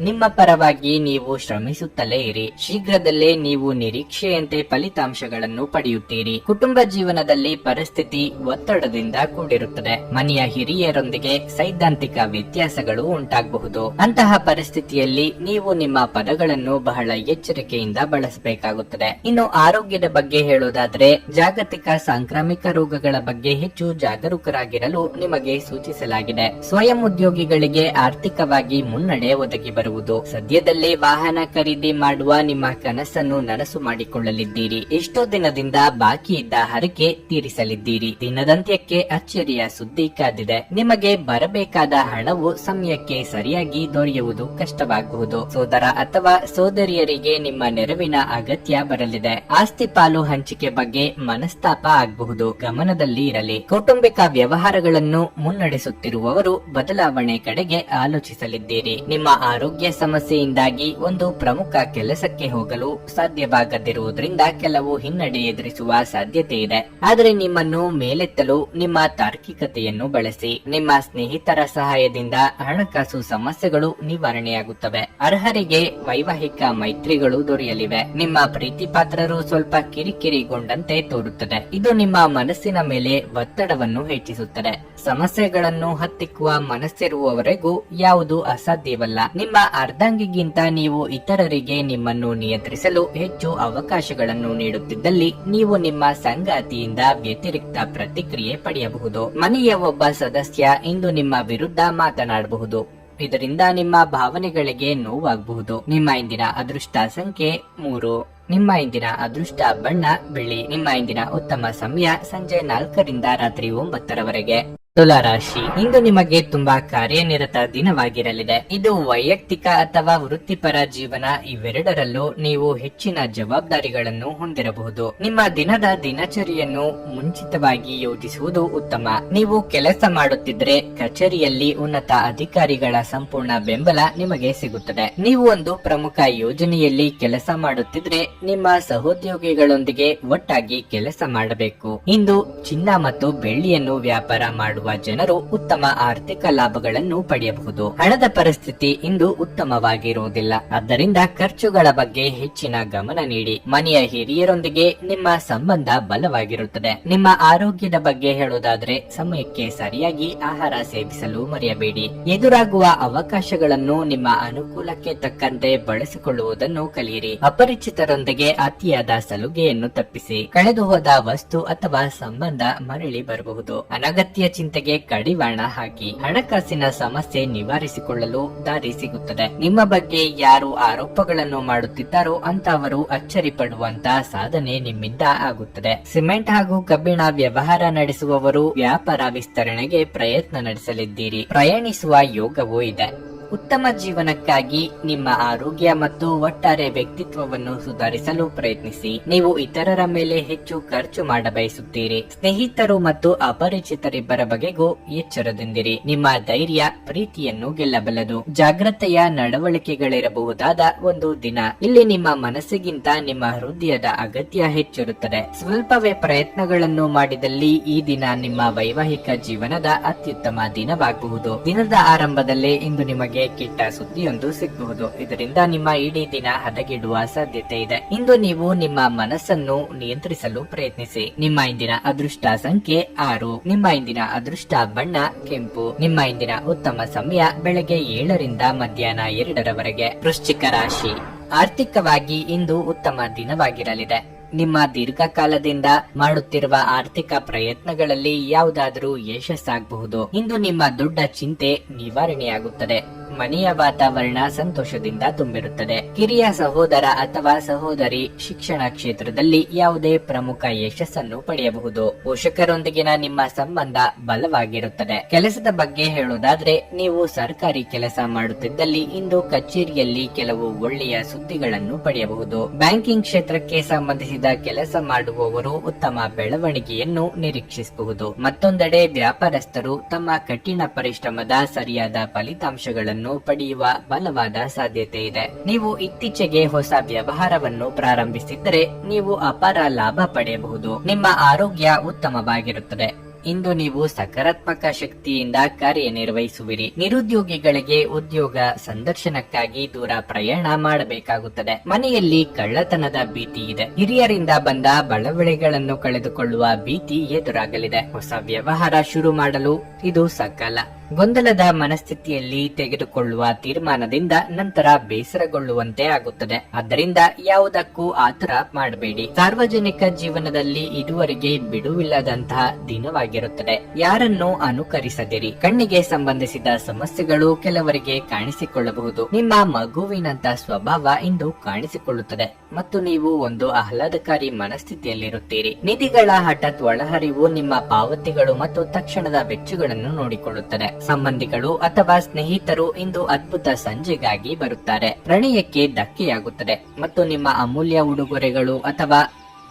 ನಿಮ್ಮ ಪರವಾಗಿ ನೀವು ಶ್ರಮಿಸುತ್ತಲೇ ಇರಿ. ಶೀಘ್ರದಲ್ಲೇ ನೀವು ನಿರೀಕ್ಷೆಯಂತೆ ಫಲಿತಾಂಶಗಳನ್ನು ಪಡೆಯುತ್ತೀರಿ. ಕುಟುಂಬ ಜೀವನದಲ್ಲಿ ಪರಿಸ್ಥಿತಿ ಒತ್ತಡದಿಂದ ಕೂಡಿರುತ್ತದೆ. ಮನೆಯ ಹಿರಿಯರೊಂದಿಗೆ ಸೈದ್ಧಾಂತಿಕ ವ್ಯತ್ಯಾಸಗಳು ಉಂಟಾಗಬಹುದು. ಅಂತಹ ಪರಿಸ್ಥಿತಿಯಲ್ಲಿ ನೀವು ನಿಮ್ಮ ಪದಗಳನ್ನು ಬಹಳ ಎಚ್ಚರಿಕೆಯಿಂದ ಬಳಸಬೇಕಾಗುತ್ತದೆ. ಇನ್ನು ಆರೋಗ್ಯದ ಬಗ್ಗೆ ಹೇಳೋದಾದ್ರೆ ಜಾಗತಿಕ ಸಾಂಕ್ರಾಮಿಕ ರೋಗಗಳ ಬಗ್ಗೆ ಹೆಚ್ಚು ಜಾಗರೂಕರಾಗಿರಲು ನಿಮಗೆ ಸೂಚಿಸಲಾಗಿದೆ. ಸ್ವಯಂ ಉದ್ಯೋಗಿಗಳಿಗೆ ಆರ್ಥಿಕವಾಗಿ ಮುನ್ನಡೆ ಒದಗಿ ಬರುವುದು. ಸದ್ಯದಲ್ಲೇ ವಾಹನ ಖರೀದಿ ಮಾಡುವ ನಿಮ್ಮ ಕನಸನ್ನು ನನಸು ಮಾಡಿಕೊಳ್ಳಲಿದ್ದೀರಿ. ಎಷ್ಟೋ ದಿನದಿಂದ ಬಾಕಿ ಇದ್ದ ಹರಕೆ ತೀರಿಸಲಿದ್ದೀರಿ. ದಿನದಂತ್ಯಕ್ಕೆ ಅಚ್ಚರಿಯ ಸುದ್ದಿ ಕಾದಿದೆ. ನಿಮಗೆ ಬರಬೇಕಾದ ಹಣವು ಸಮಯಕ್ಕೆ ಸರಿಯಾಗಿ ದೊರೆಯುವುದು ಕಷ್ಟವಾಗಬಹುದು. ಸೋದರ ಅಥವಾ ಸೋದರಿಯರಿಗೆ ನಿಮ್ಮ ನೆರವಿನ ಅಗತ್ಯ ಬರಲಿದೆ. ಆಸ್ತಿ ಪಾಲು ಹಂಚಿಕೆ ಬಗ್ಗೆ ಮನಸ್ತಾಪ ಆಗಬಹುದು. ಗಮನದಲ್ಲಿ ಇರಲಿ. ಕೌಟುಂಬಿಕ ವ್ಯವಹಾರಗಳನ್ನು ಮುನ್ನಡೆಸುತ್ತಿರುವವರು ಬದಲಾವಣೆ ಕಡೆಗೆ ಆಲೋಚಿಸಲಿದ್ದೀರಿ. ನಿಮ್ಮ ಆರೋಗ್ಯ ಸಮಸ್ಯೆಯಿಂದಾಗಿ ಒಂದು ಪ್ರಮುಖ ಕೆಲಸಕ್ಕೆ ಹೋಗಲು ಸಾಧ್ಯವಾಗದಿರುವುದರಿಂದ ಕೆಲವು ಹಿನ್ನಡೆ ಎದುರಿಸುವ ಸಾಧ್ಯತೆ ಇದೆ. ಆದರೆ ನಿಮ್ಮನ್ನು ಮೇಲೆತ್ತಲು ನಿಮ್ಮ ತಾರ್ಕಿಕತೆಯನ್ನು ಬಳಸಿ. ನಿಮ್ಮ ಸ್ನೇಹಿತರ ಸಹಾಯದಿಂದ ಹಣಕಾಸು ಸಮಸ್ಯೆಗಳು ನಿವಾರಣೆಯಾಗುತ್ತವೆ. ಅರ್ಹರಿಗೆ ವೈವಾಹಿಕ ಮೈತ್ರಿಗಳು ದೊರೆಯಲಿವೆ. ನಿಮ್ಮ ಪ್ರೀತಿ ಪಾತ್ರರು ಸ್ವಲ್ಪ ಕಿರಿಕಿರಿಗೊಂಡಂತೆ ತೋರುತ್ತದೆ. ಇದು ನಿಮ್ಮ ಮನಸ್ಸಿನ ಮೇಲೆ ಒತ್ತಡವನ್ನು ಹೆಚ್ಚಿಸುತ್ತದೆ. ಸಮಸ್ಯೆಗಳನ್ನು ಹತ್ತಿಕ್ಕುವ ಮನಸ್ಸಿರುವವರೆಗೂ ಯಾವುದು ಅಸಾಧ್ಯವಲ್ಲ. ನಿಮ್ಮ ಅರ್ಧಾಂಗಿಗಿಂತ ನೀವು ಇತರರಿಗೆ ನಿಮ್ಮನ್ನು ನಿಯಂತ್ರಿಸಲು ಹೆಚ್ಚು ಅವಕಾಶಗಳನ್ನು ನೀಡುತ್ತಿದ್ದಲ್ಲಿ ನೀವು ನಿಮ್ಮ ಸಂಗಾತಿಯಿಂದ ವ್ಯತಿರಿಕ್ತ ಪ್ರತಿಕ್ರಿಯೆ ಪಡೆಯಬಹುದು. ಮನೆಯ ಒಬ್ಬ ಸದಸ್ಯ ಇಂದು ನಿಮ್ಮ ವಿರುದ್ಧ ಮಾತನಾಡಬಹುದು. ಇದರಿಂದ ನಿಮ್ಮ ಭಾವನೆಗಳಿಗೆ ನೋವಾಗಬಹುದು. ನಿಮ್ಮ ಇಂದಿನ ಅದೃಷ್ಟ ಸಂಖ್ಯೆ 3. ನಿಮ್ಮ ಇಂದಿನ ಅದೃಷ್ಟ ಬಣ್ಣ ಬಿಳಿ. ನಿಮ್ಮ ಇಂದಿನ ಉತ್ತಮ ಸಮಯ ಸಂಜೆ 4 ರಿಂದ ರಾತ್ರಿ 9 ರವರೆಗೆ. ತುಲಾ ರಾಶಿ, ಇಂದು ನಿಮಗೆ ತುಂಬಾ ಕಾರ್ಯನಿರತ ದಿನವಾಗಿರಲಿದೆ. ಇದು ವೈಯಕ್ತಿಕ ಅಥವಾ ವೃತ್ತಿಪರ ಜೀವನ ಇವೆರಡರಲ್ಲೂ ನೀವು ಹೆಚ್ಚಿನ ಜವಾಬ್ದಾರಿಗಳನ್ನು ಹೊಂದಿರಬಹುದು. ನಿಮ್ಮ ದಿನದ ದಿನಚರಿಯನ್ನು ಮುಂಚಿತವಾಗಿ ಯೋಜಿಸುವುದು ಉತ್ತಮ. ನೀವು ಕೆಲಸ ಮಾಡುತ್ತಿದ್ರೆ ಕಚೇರಿಯಲ್ಲಿ ಉನ್ನತ ಅಧಿಕಾರಿಗಳ ಸಂಪೂರ್ಣ ಬೆಂಬಲ ನಿಮಗೆ ಸಿಗುತ್ತದೆ. ನೀವು ಒಂದು ಪ್ರಮುಖ ಯೋಜನೆಯಲ್ಲಿ ಕೆಲಸ ಮಾಡುತ್ತಿದ್ರೆ ನಿಮ್ಮ ಸಹೋದ್ಯೋಗಿಗಳೊಂದಿಗೆ ಒಟ್ಟಾಗಿ ಕೆಲಸ ಮಾಡಬೇಕು. ಇಂದು ಚಿನ್ನ ಮತ್ತು ಬೆಳ್ಳಿಯನ್ನು ವ್ಯಾಪಾರ ಮಾಡುವ ಜನರು ಉತ್ತಮ ಆರ್ಥಿಕ ಲಾಭಗಳನ್ನು ಪಡೆಯಬಹುದು. ಹಣದ ಪರಿಸ್ಥಿತಿ ಇಂದು ಉತ್ತಮವಾಗಿರುವುದಿಲ್ಲ, ಆದ್ದರಿಂದ ಖರ್ಚುಗಳ ಬಗ್ಗೆ ಹೆಚ್ಚಿನ ಗಮನ ನೀಡಿ. ಮನೆಯ ಹಿರಿಯರೊಂದಿಗೆ ನಿಮ್ಮ ಸಂಬಂಧ ಬಲವಾಗಿರುತ್ತದೆ. ನಿಮ್ಮ ಆರೋಗ್ಯದ ಬಗ್ಗೆ ಹೇಳುವುದಾದ್ರೆ ಸಮಯಕ್ಕೆ ಸರಿಯಾಗಿ ಆಹಾರ ಸೇವಿಸಲು ಮರೆಯಬೇಡಿ. ಎದುರಾಗುವ ಅವಕಾಶಗಳನ್ನು ನಿಮ್ಮ ಅನುಕೂಲಕ್ಕೆ ತಕ್ಕಂತೆ ಬಳಸಿಕೊಳ್ಳುವುದನ್ನು ಕಲಿಯಿರಿ. ಅಪರಿಚಿತರೊಂದಿಗೆ ಅತಿಯಾದ ಸಲುಗೆಯನ್ನು ತಪ್ಪಿಸಿ. ಕಳೆದು ಹೋದ ವಸ್ತು ಅಥವಾ ಸಂಬಂಧ ಮರಳಿ ಬರಬಹುದು. ಅನಗತ್ಯ ಚಿಂತೆಗೆ ಕಡಿವಾಣ ಹಾಕಿ. ಹಣಕಾಸಿನ ಸಮಸ್ಯೆ ನಿವಾರಿಸಿಕೊಳ್ಳಲು ದಾರಿ ಸಿಗುತ್ತದೆ. ನಿಮ್ಮ ಬಗ್ಗೆ ಯಾರು ಆರೋಪಗಳನ್ನು ಮಾಡುತ್ತಿದ್ದಾರೋ ಅಂತವರು ಅಚ್ಚರಿ ಪಡುವಂತ ಸಾಧನೆ ನಿಮ್ಮಿಂದ ಆಗುತ್ತದೆ. ಸಿಮೆಂಟ್ ಹಾಗೂ ಕಬ್ಬಿಣ ವ್ಯವಹಾರ ನಡೆಸುವವರು ವ್ಯಾಪಾರ ವಿಸ್ತರಣೆಗೆ ಪ್ರಯತ್ನ ನಡೆಸಲಿದ್ದೀರಿ. ಪ್ರಯಾಣಿಸುವ ಯೋಗವೂ ಇದೆ. ಉತ್ತಮ ಜೀವನಕ್ಕಾಗಿ ನಿಮ್ಮ ಆರೋಗ್ಯ ಮತ್ತು ಒಟ್ಟಾರೆ ವ್ಯಕ್ತಿತ್ವವನ್ನು ಸುಧಾರಿಸಲು ಪ್ರಯತ್ನಿಸಿ. ನೀವು ಇತರರ ಮೇಲೆ ಹೆಚ್ಚು ಖರ್ಚು ಮಾಡಬಯಸುತ್ತೀರಿ. ಸ್ನೇಹಿತರು ಮತ್ತು ಅಪರಿಚಿತರಿಬ್ಬರ ಬಗೆಗೂ ಎಚ್ಚರದಿಂದಿರಿ. ನಿಮ್ಮ ಧೈರ್ಯ ಪ್ರೀತಿಯನ್ನು ಗೆಲ್ಲಬಲ್ಲದು. ಜಾಗ್ರತೆಯ ನಡವಳಿಕೆಗಳಿರಬಹುದಾದ ಒಂದು ದಿನ. ಇಲ್ಲಿ ನಿಮ್ಮ ಮನಸ್ಸಿಗಿಂತ ನಿಮ್ಮ ಹೃದಯದ ಅಗತ್ಯ ಹೆಚ್ಚಿರುತ್ತದೆ. ಸ್ವಲ್ಪವೇ ಪ್ರಯತ್ನಗಳನ್ನು ಮಾಡಿದಲ್ಲಿ ಈ ದಿನ ನಿಮ್ಮ ವೈವಾಹಿಕ ಜೀವನದ ಅತ್ಯುತ್ತಮ ದಿನವಾಗಬಹುದು. ದಿನದ ಆರಂಭದಲ್ಲೇ ಇಂದು ನಿಮಗೆ ಕೆಟ್ಟ ಸುದ್ದಿಯೊಂದು ಸಿಗಬಹುದು. ಇದರಿಂದ ನಿಮ್ಮ ಇಡೀ ದಿನ ಹದಗೆಡುವ ಸಾಧ್ಯತೆ ಇದೆ. ಇಂದು ನೀವು ನಿಮ್ಮ ಮನಸ್ಸನ್ನು ನಿಯಂತ್ರಿಸಲು ಪ್ರಯತ್ನಿಸಿ. ನಿಮ್ಮ ಇಂದಿನ ಅದೃಷ್ಟ ಸಂಖ್ಯೆ 6. ನಿಮ್ಮ ಇಂದಿನ ಅದೃಷ್ಟ ಬಣ್ಣ ಕೆಂಪು. ನಿಮ್ಮ ಇಂದಿನ ಉತ್ತಮ ಸಮಯ ಬೆಳಗ್ಗೆ 7 ರಿಂದ ಮಧ್ಯಾಹ್ನ 2 ವೃಶ್ಚಿಕ ರಾಶಿ, ಆರ್ಥಿಕವಾಗಿ ಇಂದು ಉತ್ತಮ ದಿನವಾಗಿರಲಿದೆ. ನಿಮ್ಮ ದೀರ್ಘಕಾಲದಿಂದ ಮಾಡುತ್ತಿರುವ ಆರ್ಥಿಕ ಪ್ರಯತ್ನಗಳಲ್ಲಿ ಯಾವುದಾದರೂ ಯಶಸ್ಸಾಗಬಹುದು. ಇಂದು ನಿಮ್ಮ ದೊಡ್ಡ ಚಿಂತೆ ನಿವಾರಣೆಯಾಗುತ್ತದೆ. ಮನೆಯ ವಾತಾವರಣ ಸಂತೋಷದಿಂದ ತುಂಬಿರುತ್ತದೆ. ಕಿರಿಯ ಸಹೋದರ ಅಥವಾ ಸಹೋದರಿ ಶಿಕ್ಷಣ ಕ್ಷೇತ್ರದಲ್ಲಿ ಯಾವುದೇ ಪ್ರಮುಖ ಯಶಸ್ಸನ್ನು ಪಡೆಯಬಹುದು. ಪೋಷಕರೊಂದಿಗಿನ ನಿಮ್ಮ ಸಂಬಂಧ ಬಲವಾಗಿರುತ್ತದೆ. ಕೆಲಸದ ಬಗ್ಗೆ ಹೇಳುವುದಾದ್ರೆ ನೀವು ಸರ್ಕಾರಿ ಕೆಲಸ ಮಾಡುತ್ತಿದ್ದಲ್ಲಿ ಇಂದು ಕಚೇರಿಯಲ್ಲಿ ಕೆಲವು ಒಳ್ಳೆಯ ಸುದ್ದಿಗಳನ್ನು ಪಡೆಯಬಹುದು. ಬ್ಯಾಂಕಿಂಗ್ ಕ್ಷೇತ್ರಕ್ಕೆ ಸಂಬಂಧಿಸಿದ ಕೆಲಸ ಮಾಡುವವರು ಉತ್ತಮ ಬೆಳವಣಿಗೆಯನ್ನು ನಿರೀಕ್ಷಿಸಬಹುದು. ಮತ್ತೊಂದೆಡೆ ವ್ಯಾಪಾರಸ್ಥರು ತಮ್ಮ ಕಠಿಣ ಪರಿಶ್ರಮದ ಸರಿಯಾದ ಫಲಿತಾಂಶಗಳನ್ನು ಪಡೆಯುವ ಬಲವಾದ ಸಾಧ್ಯತೆ ಇದೆ. ನೀವು ಇತ್ತೀಚೆಗೆ ಹೊಸ ವ್ಯವಹಾರವನ್ನು ಪ್ರಾರಂಭಿಸಿದ್ದರೆ ನೀವು ಅಪಾರ ಲಾಭ ಪಡೆಯಬಹುದು. ನಿಮ್ಮ ಆರೋಗ್ಯ ಉತ್ತಮವಾಗಿರುತ್ತದೆ. ಇಂದು ನೀವು ಸಕಾರಾತ್ಮಕ ಶಕ್ತಿಯಿಂದ ಕಾರ್ಯನಿರ್ವಹಿಸುವಿರಿ. ನಿರುದ್ಯೋಗಿಗಳಿಗೆ ಉದ್ಯೋಗ ಸಂದರ್ಶನಕ್ಕಾಗಿ ದೂರ ಪ್ರಯಾಣ ಮಾಡಬೇಕಾಗುತ್ತದೆ. ಮನೆಯಲ್ಲಿ ಕಳ್ಳತನದ ಭೀತಿ ಇದೆ. ಹಿರಿಯರಿಂದ ಬಂದ ಬಳವಳಿಗಳನ್ನು ಕಳೆದುಕೊಳ್ಳುವ ಭೀತಿ ಎದುರಾಗಲಿದೆ. ಹೊಸ ವ್ಯವಹಾರ ಶುರು ಮಾಡಲು ಇದು ಸಕಾಲ. ಗೊಂದಲದ ಮನಸ್ಥಿತಿಯಲ್ಲಿ ತೆಗೆದುಕೊಳ್ಳುವ ತೀರ್ಮಾನದಿಂದ ನಂತರ ಬೇಸರಗೊಳ್ಳುವಂತೆ ಆಗುತ್ತದೆ. ಆದ್ದರಿಂದ ಯಾವುದಕ್ಕೂ ಆತುರ ಮಾಡಬೇಡಿ. ಸಾರ್ವಜನಿಕ ಜೀವನದಲ್ಲಿ ಇದುವರೆಗೆ ಬಿಡುವಿಲ್ಲದಂತಹ ದಿನವಾಗಿರುತ್ತದೆ. ಯಾರನ್ನು ಅನುಕರಿಸದಿರಿ. ಕಣ್ಣಿಗೆ ಸಂಬಂಧಿಸಿದ ಸಮಸ್ಯೆಗಳು ಕೆಲವರಿಗೆ ಕಾಣಿಸಿಕೊಳ್ಳಬಹುದು. ನಿಮ್ಮ ಮಗುವಿನಂತ ಸ್ವಭಾವ ಇಂದು ಕಾಣಿಸಿಕೊಳ್ಳುತ್ತದೆ ಮತ್ತು ನೀವು ಒಂದು ಆಹ್ಲಾದಕಾರಿ ಮನಸ್ಥಿತಿಯಲ್ಲಿರುತ್ತೀರಿ. ನಿಧಿಗಳ ಹಠಾತ್ ಒಳಹರಿವು ನಿಮ್ಮ ಪಾವತಿಗಳು ಮತ್ತು ತಕ್ಷಣದ ವೆಚ್ಚಗಳನ್ನು ನೋಡಿಕೊಳ್ಳುತ್ತದೆ. ಸಂಬಂಧಿಗಳು ಅಥವಾ ಸ್ನೇಹಿತರು ಇಂದು ಅದ್ಭುತ ಸಂಜೆಗಾಗಿ ಬರುತ್ತಾರೆ. ಪ್ರಣಯಕ್ಕೆ ಧಕ್ಕೆಯಾಗುತ್ತದೆ ಮತ್ತು ನಿಮ್ಮ ಅಮೂಲ್ಯ ಉಡುಗೊರೆಗಳು ಅಥವಾ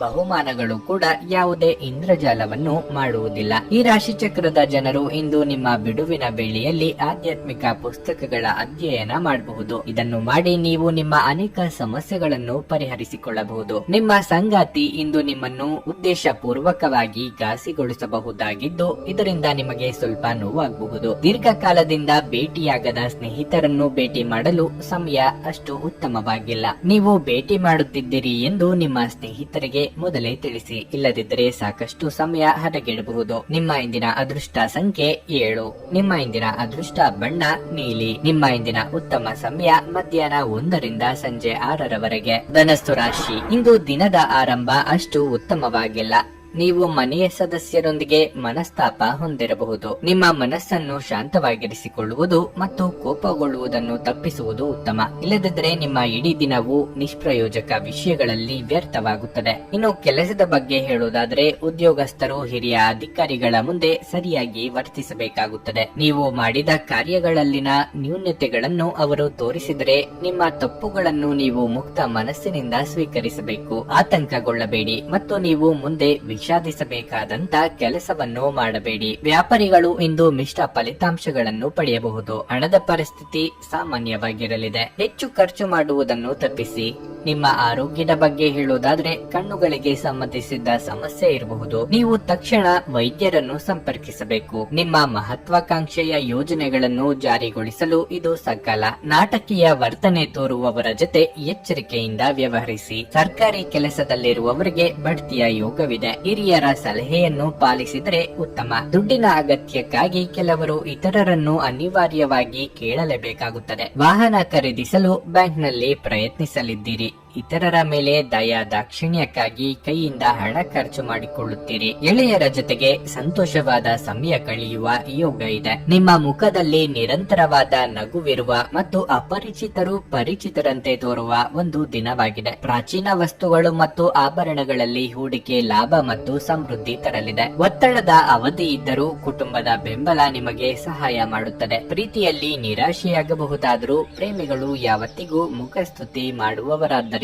ಬಹುಮಾನಗಳು ಕೂಡ ಯಾವುದೇ ಇಂದ್ರಜಾಲವನ್ನು ಮಾಡುವುದಿಲ್ಲ. ಈ ರಾಶಿ ಚಕ್ರದ ಜನರು ಇಂದು ನಿಮ್ಮ ಬಿಡುವಿನ ವೇಳೆಯಲ್ಲಿ ಆಧ್ಯಾತ್ಮಿಕ ಪುಸ್ತಕಗಳ ಅಧ್ಯಯನ ಮಾಡಬಹುದು. ಇದನ್ನು ಮಾಡಿ ನೀವು ನಿಮ್ಮ ಅನೇಕ ಸಮಸ್ಯೆಗಳನ್ನು ಪರಿಹರಿಸಿಕೊಳ್ಳಬಹುದು. ನಿಮ್ಮ ಸಂಗಾತಿ ಇಂದು ನಿಮ್ಮನ್ನು ಉದ್ದೇಶ ಪೂರ್ವಕವಾಗಿ ಘಾಸಿಗೊಳಿಸಬಹುದಾಗಿದ್ದು ಇದರಿಂದ ನಿಮಗೆ ಸ್ವಲ್ಪ ನೋವಾಗಬಹುದು. ದೀರ್ಘಕಾಲದಿಂದ ಭೇಟಿಯಾಗದ ಸ್ನೇಹಿತರನ್ನು ಭೇಟಿ ಮಾಡಲು ಸಮಯ ಅಷ್ಟು ಉತ್ತಮವಾಗಿಲ್ಲ. ನೀವು ಭೇಟಿ ಮಾಡುತ್ತಿದ್ದೀರಿ ಎಂದು ನಿಮ್ಮ ಸ್ನೇಹಿತರಿಗೆ ಮೊದಲೇ ತಿಳಿಸಿ. ಇಲ್ಲದಿದ್ದರೆ ಸಾಕಷ್ಟು ಸಮಯ ಹದಗೆಡಬಹುದು. ನಿಮ್ಮ ಇಂದಿನ ಅದೃಷ್ಟ ಸಂಖ್ಯೆ 7. ನಿಮ್ಮ ಇಂದಿನ ಅದೃಷ್ಟ ಬಣ್ಣ ನೀಲಿ. ನಿಮ್ಮ ಇಂದಿನ ಉತ್ತಮ ಸಮಯ ಮಧ್ಯಾಹ್ನ 1 ರಿಂದ ಸಂಜೆ 6 ಧನಸ್ಸು ರಾಶಿ, ಇಂದು ದಿನದ ಆರಂಭ ಅಷ್ಟು ಉತ್ತಮವಾಗಿಲ್ಲ. ನೀವು ಮನೆಯ ಸದಸ್ಯರೊಂದಿಗೆ ಮನಸ್ತಾಪ ಹೊಂದಿರಬಹುದು. ನಿಮ್ಮ ಮನಸ್ಸನ್ನು ಶಾಂತವಾಗಿರಿಸಿಕೊಳ್ಳುವುದು ಮತ್ತು ಕೋಪಗೊಳ್ಳುವುದನ್ನು ತಪ್ಪಿಸುವುದು ಉತ್ತಮ. ಇಲ್ಲದಿದ್ದರೆ ನಿಮ್ಮ ಇಡೀ ದಿನವು ನಿಷ್ಪ್ರಯೋಜಕ ವಿಷಯಗಳಲ್ಲಿ ವ್ಯರ್ಥವಾಗುತ್ತದೆ. ಇನ್ನು ಕೆಲಸದ ಬಗ್ಗೆ ಹೇಳುವುದಾದರೆ, ಉದ್ಯೋಗಸ್ಥರು ಹಿರಿಯ ಅಧಿಕಾರಿಗಳ ಮುಂದೆ ಸರಿಯಾಗಿ ವರ್ತಿಸಬೇಕಾಗುತ್ತದೆ. ನೀವು ಮಾಡಿದ ಕಾರ್ಯಗಳಲ್ಲಿನ ನ್ಯೂನತೆಗಳನ್ನು ಅವರು ತೋರಿಸಿದರೆ ನಿಮ್ಮ ತಪ್ಪುಗಳನ್ನು ನೀವು ಮುಕ್ತ ಮನಸ್ಸಿನಿಂದ ಸ್ವೀಕರಿಸಬೇಕು. ಆತಂಕಗೊಳ್ಳಬೇಡಿ ಮತ್ತು ನೀವು ಮುಂದೆ ವಿಷಾದಿಸಬೇಕಾದಂತ ಕೆಲಸವನ್ನು ಮಾಡಬೇಡಿ. ವ್ಯಾಪಾರಿಗಳು ಇಂದು ಮಿಶ್ರ ಫಲಿತಾಂಶಗಳನ್ನು ಪಡೆಯಬಹುದು. ಹಣದ ಪರಿಸ್ಥಿತಿ ಸಾಮಾನ್ಯವಾಗಿರಲಿದೆ. ಹೆಚ್ಚು ಖರ್ಚು ಮಾಡುವುದನ್ನು ತಪ್ಪಿಸಿ. ನಿಮ್ಮ ಆರೋಗ್ಯದ ಬಗ್ಗೆ ಹೇಳುವುದಾದ್ರೆ, ಕಣ್ಣುಗಳಿಗೆ ಸಂಬಂಧಿಸಿದ ಸಮಸ್ಯೆ ಇರಬಹುದು. ನೀವು ತಕ್ಷಣ ವೈದ್ಯರನ್ನು ಸಂಪರ್ಕಿಸಬೇಕು. ನಿಮ್ಮ ಮಹತ್ವಾಕಾಂಕ್ಷೆಯ ಯೋಜನೆಗಳನ್ನು ಜಾರಿಗೊಳಿಸಲು ಇದು ಸಕಾಲ. ನಾಟಕೀಯ ವರ್ತನೆ ತೋರುವವರ ಜೊತೆ ಎಚ್ಚರಿಕೆಯಿಂದ ವ್ಯವಹರಿಸಿ. ಸರ್ಕಾರಿ ಕೆಲಸದಲ್ಲಿರುವವರಿಗೆ ಬಡ್ತಿಯ ಯೋಗವಿದೆ. ಹಿರಿಯರ ಸಲಹೆಯನ್ನು ಪಾಲಿಸಿದರೆ ಉತ್ತಮ. ದುಡ್ಡಿನ ಅಗತ್ಯಕ್ಕಾಗಿ ಕೆಲವರು ಇತರರನ್ನು ಅನಿವಾರ್ಯವಾಗಿ ಕೇಳಲೇಬೇಕಾಗುತ್ತದೆ. ವಾಹನ ಖರೀದಿಸಲು ಬ್ಯಾಂಕ್ನಲ್ಲಿ ಪ್ರಯತ್ನಿಸಲಿದ್ದೀರಿ. ಇತರರ ಮೇಲೆ ದಯಾ ದಾಕ್ಷಿಣ್ಯಕ್ಕಾಗಿ ಕೈಯಿಂದ ಹಣ ಖರ್ಚು ಮಾಡಿಕೊಳ್ಳುತ್ತೀರಿ. ಗೆಳೆಯರ ಜೊತೆಗೆ ಸಂತೋಷವಾದ ಸಮಯ ಕಳೆಯುವ ಯೋಗ ಇದೆ. ನಿಮ್ಮ ಮುಖದಲ್ಲಿ ನಿರಂತರವಾದ ನಗುವಿರುವ ಮತ್ತು ಅಪರಿಚಿತರು ಪರಿಚಿತರಂತೆ ತೋರುವ ಒಂದು ದಿನವಾಗಿದೆ. ಪ್ರಾಚೀನ ವಸ್ತುಗಳು ಮತ್ತು ಆಭರಣಗಳಲ್ಲಿ ಹೂಡಿಕೆ ಲಾಭ ಮತ್ತು ಸಮೃದ್ಧಿ ತರಲಿದೆ. ಒತ್ತಡದ ಅವಧಿ ಇದ್ದರೂ ಕುಟುಂಬದ ಬೆಂಬಲ ನಿಮಗೆ ಸಹಾಯ ಮಾಡುತ್ತದೆ. ಪ್ರೀತಿಯಲ್ಲಿ ನಿರಾಶೆಯಾಗಬಹುದಾದರೂ ಪ್ರೇಮಿಗಳು ಯಾವತ್ತಿಗೂ ಮುಖಸ್ತುತಿ ಮಾಡುವವರಾದ್ದರಿಂದ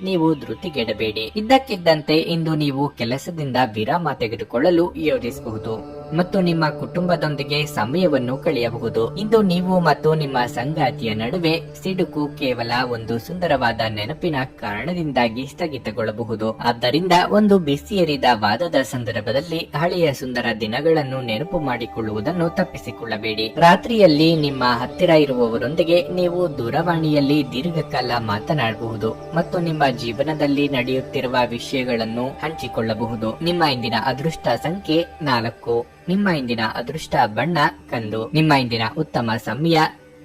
ನೀವು ಧೃತಿಗೆಡಬೇಡಿ. ಇದ್ದಕ್ಕಿದ್ದಂತೆ ಇಂದು ನೀವು ಕೆಲಸದಿಂದ ವಿರಾಮ ತೆಗೆದುಕೊಳ್ಳಲು ಯೋಜಿಸಬಹುದು ಮತ್ತು ನಿಮ್ಮ ಕುಟುಂಬದೊಂದಿಗೆ ಸಮಯವನ್ನು ಕಳೆಯಬಹುದು. ಇಂದು ನೀವು ಮತ್ತು ನಿಮ್ಮ ಸಂಗಾತಿಯ ನಡುವೆ ಸಿಡುಕು ಕೇವಲ ಒಂದು ಸುಂದರವಾದ ನೆನಪಿನ ಕಾರಣದಿಂದಾಗಿ ಸ್ಥಗಿತಗೊಳ್ಳಬಹುದು. ಆದ್ದರಿಂದ ಒಂದು ಬಿಸಿಯೇರಿದ ವಾದದ ಸಂದರ್ಭದಲ್ಲಿ ಹಳೆಯ ಸುಂದರ ದಿನಗಳನ್ನು ನೆನಪು ಮಾಡಿಕೊಳ್ಳುವುದನ್ನು ತಪ್ಪಿಸಿಕೊಳ್ಳಬೇಡಿ. ರಾತ್ರಿಯಲ್ಲಿ ನಿಮ್ಮ ಹತ್ತಿರ ಇರುವವರೊಂದಿಗೆ ನೀವು ದೂರವಾಣಿಯಲ್ಲಿ ದೀರ್ಘಕಾಲ ಮಾತನಾಡಬಹುದು ಮತ್ತು ನಿಮ್ಮ ಜೀವನದಲ್ಲಿ ನಡೆಯುತ್ತಿರುವ ವಿಷಯಗಳನ್ನು ಹಂಚಿಕೊಳ್ಳಬಹುದು. ನಿಮ್ಮ ಇಂದಿನ ಅದೃಷ್ಟ ಸಂಖ್ಯೆ 4. ನಿಮ್ಮ ಇಂದಿನ ಅದೃಷ್ಟ ಬಣ್ಣ ಕಂದು. ನಿಮ್ಮ ಇಂದಿನ ಉತ್ತಮ ಸಮಯ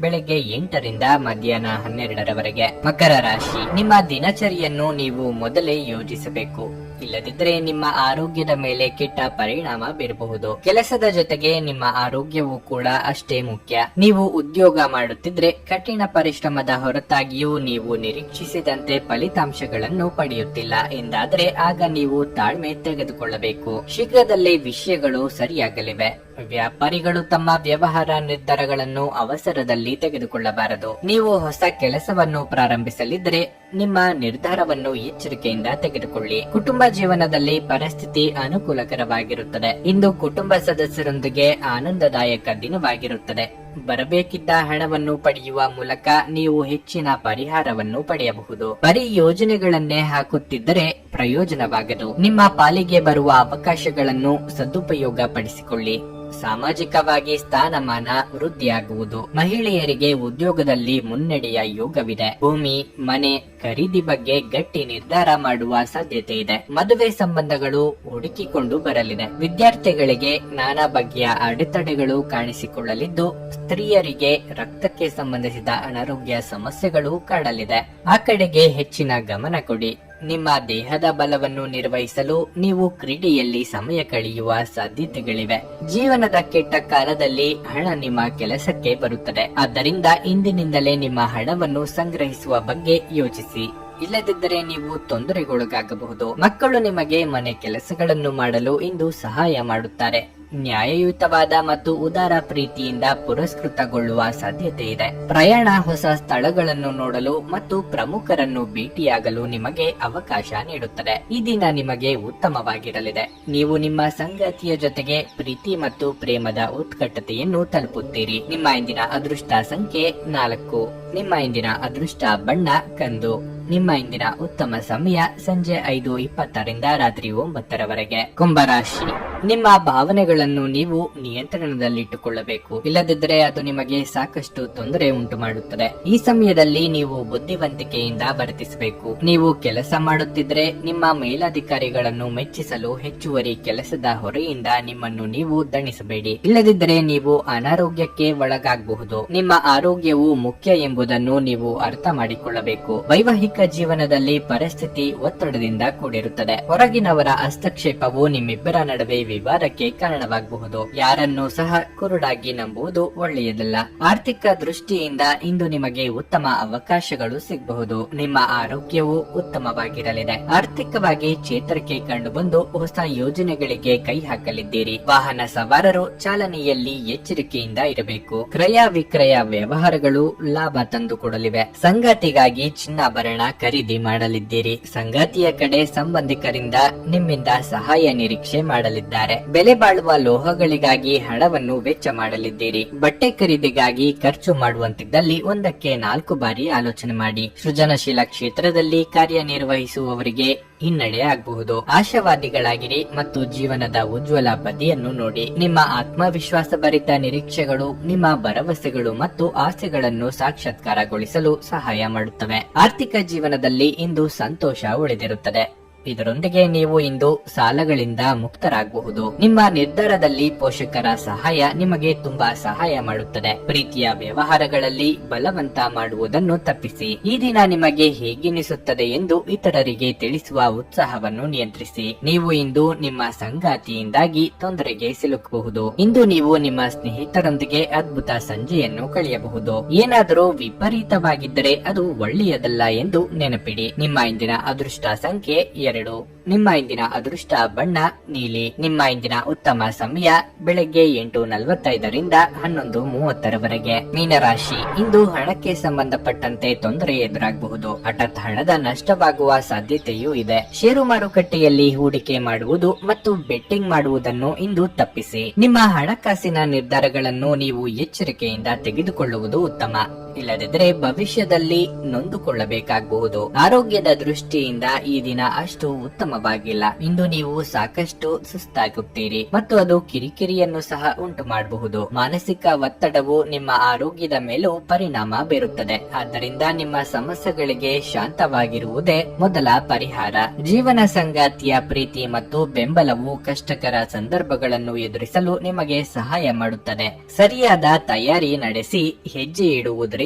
ಬೆಳಗ್ಗೆ 8 ರಿಂದ ಮಧ್ಯಾಹ್ನ 12ರವರೆಗೆ. ಮಕರ ರಾಶಿ. ನಿಮ್ಮ ದಿನಚರಿಯನ್ನು ನೀವು ಮೊದಲೇ ಯೋಜಿಸಬೇಕು. ಇಲ್ಲದಿದ್ದರೆ ನಿಮ್ಮ ಆರೋಗ್ಯದ ಮೇಲೆ ಕೆಟ್ಟ ಪರಿಣಾಮ ಬೀರಬಹುದು. ಕೆಲಸದ ಜೊತೆಗೆ ನಿಮ್ಮ ಆರೋಗ್ಯವೂ ಕೂಡ ಅಷ್ಟೇ ಮುಖ್ಯ. ನೀವು ಉದ್ಯೋಗ ಮಾಡುತ್ತಿದ್ರೆ ಕಠಿಣ ಪರಿಶ್ರಮದ ಹೊರತಾಗಿಯೂ ನೀವು ನಿರೀಕ್ಷಿಸಿದಂತೆ ಫಲಿತಾಂಶಗಳನ್ನು ಪಡೆಯುತ್ತಿಲ್ಲ ಎಂದಾದರೆ ಆಗ ನೀವು ತಾಳ್ಮೆ ತೆಗೆದುಕೊಳ್ಳಬೇಕು. ಶೀಘ್ರದಲ್ಲೇ ವಿಷಯಗಳು ಸರಿಯಾಗಲಿವೆ. ವ್ಯಾಪಾರಿಗಳು ತಮ್ಮ ವ್ಯವಹಾರ ನಿರ್ಧಾರಗಳನ್ನು ಅವಸರದಲ್ಲಿ ತೆಗೆದುಕೊಳ್ಳಬಾರದು. ನೀವು ಹೊಸ ಕೆಲಸವನ್ನು ಪ್ರಾರಂಭಿಸಲಿದ್ದರೆ ನಿಮ್ಮ ನಿರ್ಧಾರವನ್ನು ಎಚ್ಚರಿಕೆಯಿಂದ ತೆಗೆದುಕೊಳ್ಳಿ. ಕುಟುಂಬ ಜೀವನದಲ್ಲಿ ಪರಿಸ್ಥಿತಿ ಅನುಕೂಲಕರವಾಗಿರುತ್ತದೆ. ಇಂದು ಕುಟುಂಬ ಸದಸ್ಯರೊಂದಿಗೆ ಆನಂದದಾಯಕ ದಿನವಾಗಿರುತ್ತದೆ. ಬರಬೇಕಿದ್ದ ಹಣವನ್ನು ಪಡೆಯುವ ಮೂಲಕ ನೀವು ಹೆಚ್ಚಿನ ಪರಿಹಾರವನ್ನು ಪಡೆಯಬಹುದು. ಬರೀ ಯೋಜನೆಗಳನ್ನೇ ಹಾಕುತ್ತಿದ್ದರೆ ಪ್ರಯೋಜನವಾಗದು. ನಿಮ್ಮ ಪಾಲಿಗೆ ಬರುವ ಅವಕಾಶಗಳನ್ನು ಸದುಪಯೋಗ ಪಡಿಸಿಕೊಳ್ಳಿ. ಸಾಮಾಜಿಕವಾಗಿ ಸ್ಥಾನಮಾನ ವೃದ್ಧಿಯಾಗುವುದು. ಮಹಿಳೆಯರಿಗೆ ಉದ್ಯೋಗದಲ್ಲಿ ಮುನ್ನಡೆಯ ಯೋಗವಿದೆ. ಭೂಮಿ ಮನೆ ಖರೀದಿ ಬಗ್ಗೆ ಗಟ್ಟಿ ನಿರ್ಧಾರ ಮಾಡುವ ಸಾಧ್ಯತೆ ಇದೆ. ಮದುವೆ ಸಂಬಂಧಗಳು ಹುಡುಕಿಕೊಂಡು ಬರಲಿದೆ. ವಿದ್ಯಾರ್ಥಿಗಳಿಗೆ ನಾನಾ ಬಗೆಯ ಅಡೆತಡೆಗಳು ಕಾಣಿಸಿಕೊಳ್ಳಲಿದ್ದು ಸ್ತ್ರೀಯರಿಗೆ ರಕ್ತಕ್ಕೆ ಸಂಬಂಧಿಸಿದ ಅನಾರೋಗ್ಯ ಸಮಸ್ಯೆಗಳು ಕಾಡಲಿದೆ. ಆ ಕಡೆಗೆ ಹೆಚ್ಚಿನ ಗಮನ ಕೊಡಿ. ನಿಮ್ಮ ದೇಹದ ಬಲವನ್ನು ನಿರ್ವಹಿಸಲು ನೀವು ಕ್ರೀಡೆಯಲ್ಲಿ ಸಮಯ ಕಳೆಯುವ ಸಾಧ್ಯತೆಗಳಿವೆ. ಜೀವನದ ಕೆಟ್ಟ ಕಾಲದಲ್ಲಿ ಹಣ ನಿಮ್ಮ ಕೆಲಸಕ್ಕೆ ಬರುತ್ತದೆ. ಆದ್ದರಿಂದ ಇಂದಿನಿಂದಲೇ ನಿಮ್ಮ ಹಣವನ್ನು ಸಂಗ್ರಹಿಸುವ ಬಗ್ಗೆ ಯೋಚಿಸಿ. ಇಲ್ಲದಿದ್ದರೆ ನೀವು ತೊಂದರೆಗೊಳಗಾಗಬಹುದು. ಮಕ್ಕಳು ನಿಮಗೆ ಮನೆ ಕೆಲಸಗಳನ್ನು ಮಾಡಲು ಇಂದು ಸಹಾಯ ಮಾಡುತ್ತಾರೆ. ನ್ಯಾಯಯುತವಾದ ಮತ್ತು ಉದಾರ ಪ್ರೀತಿಯಿಂದ ಪುರಸ್ಕೃತಗೊಳ್ಳುವ ಸಾಧ್ಯತೆ ಇದೆ. ಪ್ರಯಾಣ ಹೊಸ ಸ್ಥಳಗಳನ್ನು ನೋಡಲು ಮತ್ತು ಪ್ರಮುಖರನ್ನು ಭೇಟಿಯಾಗಲು ನಿಮಗೆ ಅವಕಾಶ ನೀಡುತ್ತದೆ. ಈ ದಿನ ನಿಮಗೆ ಉತ್ತಮವಾಗಿರಲಿದೆ. ನೀವು ನಿಮ್ಮ ಸಂಗಾತಿಯ ಜೊತೆಗೆ ಪ್ರೀತಿ ಮತ್ತು ಪ್ರೇಮದ ಉತ್ಕಟತೆಯನ್ನು ತಲುಪುತ್ತೀರಿ. ನಿಮ್ಮ ಇಂದಿನ ಅದೃಷ್ಟ ಸಂಖ್ಯೆ 4. ನಿಮ್ಮ ಇಂದಿನ ಅದೃಷ್ಟ ಬಣ್ಣ ಕಂದು. ನಿಮ್ಮ ಇಂದಿನ ಉತ್ತಮ ಸಮಯ ಸಂಜೆ 5:20 ರಿಂದ ರಾತ್ರಿ 9ರವರೆಗೆ. ಕುಂಭರಾಶಿ. ನಿಮ್ಮ ಭಾವನೆಗಳನ್ನು ನೀವು ನಿಯಂತ್ರಣದಲ್ಲಿಟ್ಟುಕೊಳ್ಳಬೇಕು. ಇಲ್ಲದಿದ್ದರೆ ಅದು ನಿಮಗೆ ಸಾಕಷ್ಟು ತೊಂದರೆ ಉಂಟು ಮಾಡುತ್ತದೆ. ಈ ಸಮಯದಲ್ಲಿ ನೀವು ಬುದ್ಧಿವಂತಿಕೆಯಿಂದ ವರ್ತಿಸಬೇಕು. ನೀವು ಕೆಲಸ ಮಾಡುತ್ತಿದ್ರೆ ನಿಮ್ಮ ಮೇಲಧಿಕಾರಿಗಳನ್ನು ಮೆಚ್ಚಿಸಲು ಹೆಚ್ಚುವರಿ ಕೆಲಸದ ಹೊರೆಯಿಂದ ನಿಮ್ಮನ್ನು ನೀವು ದಣಿಸಬೇಡಿ. ಇಲ್ಲದಿದ್ದರೆ ನೀವು ಅನಾರೋಗ್ಯಕ್ಕೆ ಒಳಗಾಗಬಹುದು. ನಿಮ್ಮ ಆರೋಗ್ಯವು ಮುಖ್ಯ ಎಂಬುದನ್ನು ನೀವು ಅರ್ಥ ಮಾಡಿಕೊಳ್ಳಬೇಕು. ವೈವಾಹಿಕ ವೈವಾಹಿಕ ಜೀವನದಲ್ಲಿ ಪರಿಸ್ಥಿತಿ ಒತ್ತಡದಿಂದ ಕೂಡಿರುತ್ತದೆ. ಹೊರಗಿನವರ ಹಸ್ತಕ್ಷೇಪವು ನಿಮ್ಮಿಬ್ಬರ ನಡುವೆ ವಿವಾದಕ್ಕೆ ಕಾರಣವಾಗಬಹುದು. ಯಾರನ್ನೂ ಸಹ ಕುರುಡಾಗಿ ನಂಬುವುದು ಒಳ್ಳೆಯದಲ್ಲ. ಆರ್ಥಿಕ ದೃಷ್ಟಿಯಿಂದ ಇಂದು ನಿಮಗೆ ಉತ್ತಮ ಅವಕಾಶಗಳು ಸಿಗಬಹುದು. ನಿಮ್ಮ ಆರೋಗ್ಯವು ಉತ್ತಮವಾಗಿರಲಿದೆ. ಆರ್ಥಿಕವಾಗಿ ಚೇತರಿಕೆ ಕಂಡುಬಂದು ಹೊಸ ಯೋಜನೆಗಳಿಗೆ ಕೈ ಹಾಕಲಿದ್ದೀರಿ. ವಾಹನ ಸವಾರರು ಚಾಲನೆಯಲ್ಲಿ ಎಚ್ಚರಿಕೆಯಿಂದ ಇರಬೇಕು. ಕ್ರಯ ವಿಕ್ರಯ ವ್ಯವಹಾರಗಳು ಲಾಭ ತಂದುಕೊಡಲಿವೆ. ಸಂಗಾತಿಗಾಗಿ ಚಿನ್ನಾಭರಣ ಖರೀದಿ ಮಾಡಲಿದ್ದೀರಿ. ಸಂಗಾತಿಯ ಕಡೆ ಸಂಬಂಧಿಕರಿಂದ ನಿಮ್ಮಿಂದ ಸಹಾಯ ನಿರೀಕ್ಷೆ ಮಾಡಲಿದ್ದಾರೆ. ಬೆಲೆ ಬಾಳುವ ಲೋಹಗಳಿಗಾಗಿ ಹಣವನ್ನು ವೆಚ್ಚ ಮಾಡಲಿದ್ದೀರಿ. ಬಟ್ಟೆ ಖರೀದಿಗಾಗಿ ಖರ್ಚು ಮಾಡುವಂತಿದ್ದಲ್ಲಿ ಒಂದಕ್ಕೆ 4 ಬಾರಿ ಆಲೋಚನೆ ಮಾಡಿ. ಸೃಜನಶೀಲ ಕ್ಷೇತ್ರದಲ್ಲಿ ಕಾರ್ಯನಿರ್ವಹಿಸುವವರಿಗೆ ಹಿನ್ನಡೆ ಆಗಬಹುದು. ಆಶಾವಾದಿಗಳಾಗಿರಿ ಮತ್ತು ಜೀವನದ ಉಜ್ವಲ ಬದಿಯನ್ನು ನೋಡಿ. ನಿಮ್ಮ ಆತ್ಮವಿಶ್ವಾಸ ಭರಿತ ನಿರೀಕ್ಷೆಗಳು ನಿಮ್ಮ ಭರವಸೆಗಳು ಮತ್ತು ಆಸೆಗಳನ್ನು ಸಾಕ್ಷಾತ್ಕಾರಗೊಳಿಸಲು ಸಹಾಯ ಮಾಡುತ್ತವೆ. ಆರ್ಥಿಕ ಜೀವನದಲ್ಲಿ ಇಂದು ಸಂತೋಷ ಉಳಿದಿರುತ್ತದೆ. ಇದರೊಂದಿಗೆ ನೀವು ಇಂದು ಸಾಲಗಳಿಂದ ಮುಕ್ತರಾಗಬಹುದು. ನಿಮ್ಮ ನಿರ್ಧಾರದಲ್ಲಿ ಪೋಷಕರ ಸಹಾಯ ನಿಮಗೆ ತುಂಬಾ ಸಹಾಯ ಮಾಡುತ್ತದೆ. ಪ್ರೀತಿಯ ವ್ಯವಹಾರಗಳಲ್ಲಿ ಬಲವಂತ ಮಾಡುವುದನ್ನು ತಪ್ಪಿಸಿ. ಈ ದಿನ ನಿಮಗೆ ಹೇಗೆನಿಸುತ್ತದೆ ಎಂದು ಇತರರಿಗೆ ತಿಳಿಸುವ ಉತ್ಸಾಹವನ್ನು ನಿಯಂತ್ರಿಸಿ. ನೀವು ಇಂದು ನಿಮ್ಮ ಸಂಗಾತಿಯಿಂದಾಗಿ ತೊಂದರೆಗೆ ಸಿಲುಕಬಹುದು. ಇಂದು ನೀವು ನಿಮ್ಮ ಸ್ನೇಹಿತರೊಂದಿಗೆ ಅದ್ಭುತ ಸಂಜೆಯನ್ನು ಕಳೆಯಬಹುದು. ಏನಾದರೂ ವಿಪರೀತವಾಗಿದ್ದರೆ ಅದು ಒಳ್ಳೆಯದಲ್ಲ ಎಂದು ನೆನಪಿಡಿ. ನಿಮ್ಮ ಇಂದಿನ ಅದೃಷ್ಟ ಸಂಖ್ಯೆ 2. ನಿಮ್ಮ ಇಂದಿನ ಅದೃಷ್ಟ ಬಣ್ಣ ನೀಲಿ. ನಿಮ್ಮ ಇಂದಿನ ಉತ್ತಮ ಸಮಯ ಬೆಳಗ್ಗೆ 8:45 ರಿಂದ 11:30 ಮೀನರಾಶಿ, ಇಂದು ಹಣಕ್ಕೆ ಸಂಬಂಧಪಟ್ಟಂತೆ ತೊಂದರೆ ಎದುರಾಗಬಹುದು. ಹಠಾತ್ ಹಣದ ನಷ್ಟವಾಗುವ ಸಾಧ್ಯತೆಯೂ ಇದೆ. ಷೇರು ಮಾರುಕಟ್ಟೆಯಲ್ಲಿ ಹೂಡಿಕೆ ಮಾಡುವುದು ಮತ್ತು ಬೆಟ್ಟಿಂಗ್ ಮಾಡುವುದನ್ನು ಇಂದು ತಪ್ಪಿಸಿ. ನಿಮ್ಮ ಹಣಕಾಸಿನ ನಿರ್ಧಾರಗಳನ್ನು ನೀವು ಎಚ್ಚರಿಕೆಯಿಂದ ತೆಗೆದುಕೊಳ್ಳುವುದು ಉತ್ತಮ. ಇಲ್ಲದಿದ್ದರೆ ಭವಿಷ್ಯದಲ್ಲಿ ನೊಂದುಕೊಳ್ಳಬೇಕಾಗಬಹುದು. ಆರೋಗ್ಯದ ದೃಷ್ಟಿಯಿಂದ ಈ ದಿನ ಅಷ್ಟು ಉತ್ತಮವಾಗಿಲ್ಲ. ಇಂದು ನೀವು ಸಾಕಷ್ಟು ಸುಸ್ತಾಗುತ್ತೀರಿ ಮತ್ತು ಅದು ಕಿರಿಕಿರಿಯನ್ನು ಸಹ ಉಂಟು ಮಾಡಬಹುದು. ಮಾನಸಿಕ ಒತ್ತಡವು ನಿಮ್ಮ ಆರೋಗ್ಯದ ಮೇಲೂ ಪರಿಣಾಮ ಬೀರುತ್ತದೆ. ಆದ್ದರಿಂದ ನಿಮ್ಮ ಸಮಸ್ಯೆಗಳಿಗೆ ಶಾಂತವಾಗಿರುವುದೇ ಮೊದಲ ಪರಿಹಾರ. ಜೀವನ ಸಂಗಾತಿಯ ಪ್ರೀತಿ ಮತ್ತು ಬೆಂಬಲವು ಕಷ್ಟಕರ ಸಂದರ್ಭಗಳನ್ನು ಎದುರಿಸಲು ನಿಮಗೆ ಸಹಾಯ ಮಾಡುತ್ತದೆ. ಸರಿಯಾದ ತಯಾರಿ ನಡೆಸಿ ಹೆಜ್ಜೆ ಇಡುವುದರಿಂದ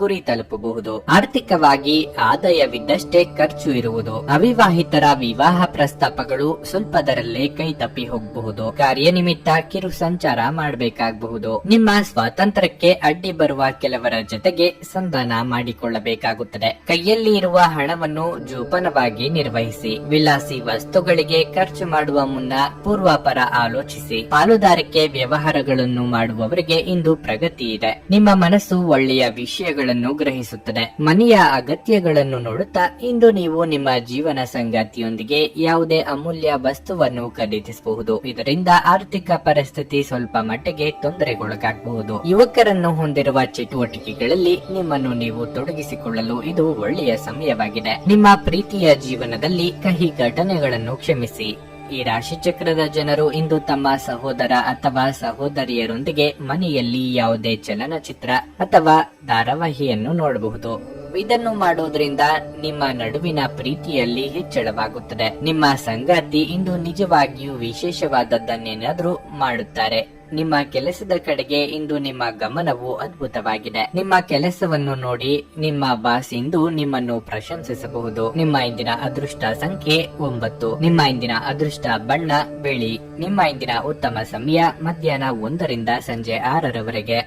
ಗುರಿ ತಲುಪಬಹುದು. ಆರ್ಥಿಕವಾಗಿ ಆದಾಯವಿದ್ದಷ್ಟೇ ಖರ್ಚು ಇರುವುದು. ಅವಿವಾಹಿತರ ವಿವಾಹ ಪ್ರಸ್ತಾಪಗಳು ಸ್ವಲ್ಪದರಲ್ಲೇ ಕೈ ತಪ್ಪಿ ಹೋಗಬಹುದು. ಕಾರ್ಯನಿಮಿತ್ತ ಕಿರು ಸಂಚಾರ ಮಾಡಬೇಕಾಗಬಹುದು. ನಿಮ್ಮ ಸ್ವಾತಂತ್ರ್ಯಕ್ಕೆ ಅಡ್ಡಿ ಬರುವ ಕೆಲವರ ಜೊತೆಗೆ ಸಂಧಾನ ಮಾಡಿಕೊಳ್ಳಬೇಕಾಗುತ್ತದೆ. ಕೈಯಲ್ಲಿ ಇರುವ ಹಣವನ್ನು ಜೋಪಾನವಾಗಿ ನಿರ್ವಹಿಸಿ. ವಿಲಾಸಿ ವಸ್ತುಗಳಿಗೆ ಖರ್ಚು ಮಾಡುವ ಮುನ್ನ ಪೂರ್ವಾಪರ ಆಲೋಚಿಸಿ. ಪಾಲುದಾರಿಕೆ ವ್ಯವಹಾರಗಳನ್ನು ಮಾಡುವವರಿಗೆ ಇಂದು ಪ್ರಗತಿ ಇದೆ. ನಿಮ್ಮ ಮನಸ್ಸು ಒಳ್ಳೆಯ ವಿಷಯಗಳನ್ನು ಗ್ರಹಿಸುತ್ತದೆ. ಮನೆಯ ಅಗತ್ಯಗಳನ್ನು ನೋಡುತ್ತಾ ಇಂದು ನೀವು ನಿಮ್ಮ ಜೀವನ ಸಂಗಾತಿಯೊಂದಿಗೆ ಯಾವುದೇ ಅಮೂಲ್ಯ ವಸ್ತುವನ್ನು ಖರೀದಿಸಬಹುದು. ಇದರಿಂದ ಆರ್ಥಿಕ ಪರಿಸ್ಥಿತಿ ಸ್ವಲ್ಪ ಮಟ್ಟಿಗೆ ತೊಂದರೆಗೊಳಗಾಗಬಹುದು. ಯುವಕರನ್ನು ಹೊಂದಿರುವ ಚಟುವಟಿಕೆಗಳಲ್ಲಿ ನಿಮ್ಮನ್ನು ನೀವು ತೊಡಗಿಸಿಕೊಳ್ಳಲು ಇದು ಒಳ್ಳೆಯ ಸಮಯವಾಗಿದೆ. ನಿಮ್ಮ ಪ್ರೀತಿಯ ಜೀವನದಲ್ಲಿ ಕಹಿ ಘಟನೆಗಳನ್ನು ಕ್ಷಮಿಸಿ. ಈ ರಾಶಿ ಚಕ್ರದ ಜನರು ಇಂದು ತಮ್ಮ ಸಹೋದರ ಅಥವಾ ಸಹೋದರಿಯರೊಂದಿಗೆ ಮನೆಯಲ್ಲಿ ಯಾವುದೇ ಚಲನಚಿತ್ರ ಅಥವಾ ಧಾರಾವಾಹಿಯನ್ನು ನೋಡಬಹುದು. ಇದನ್ನು ಮಾಡೋದ್ರಿಂದ ನಿಮ್ಮ ನಡುವಿನ ಪ್ರೀತಿಯಲ್ಲಿ ಹೆಚ್ಚಳವಾಗುತ್ತದೆ. ನಿಮ್ಮ ಸಂಗಾತಿ ಇಂದು ನಿಜವಾಗಿಯೂ ವಿಶೇಷವಾದದ್ದನ್ನೇನಾದ್ರೂ ಮಾಡುತ್ತಾರೆ. ನಿಮ್ಮ ಕೆಲಸದ ಕಡೆಗೆ ಇಂದು ನಿಮ್ಮ ಗಮನವು ಅದ್ಭುತವಾಗಿದೆ. ನಿಮ್ಮ ಕೆಲಸವನ್ನು ನೋಡಿ ನಿಮ್ಮ ಬಾಸ್ ಇಂದು ನಿಮ್ಮನ್ನು ಪ್ರಶಂಸಿಸಬಹುದು. ನಿಮ್ಮ ಇಂದಿನ ಅದೃಷ್ಟ ಸಂಖ್ಯೆ 9. ನಿಮ್ಮ ಇಂದಿನ ಅದೃಷ್ಟ ಬಣ್ಣ ಬಿಳಿ. ನಿಮ್ಮ ಇಂದಿನ ಉತ್ತಮ ಸಮಯ ಮಧ್ಯಾಹ್ನ 1 ರಿಂದ ಸಂಜೆ 6 ರವರೆಗೆ.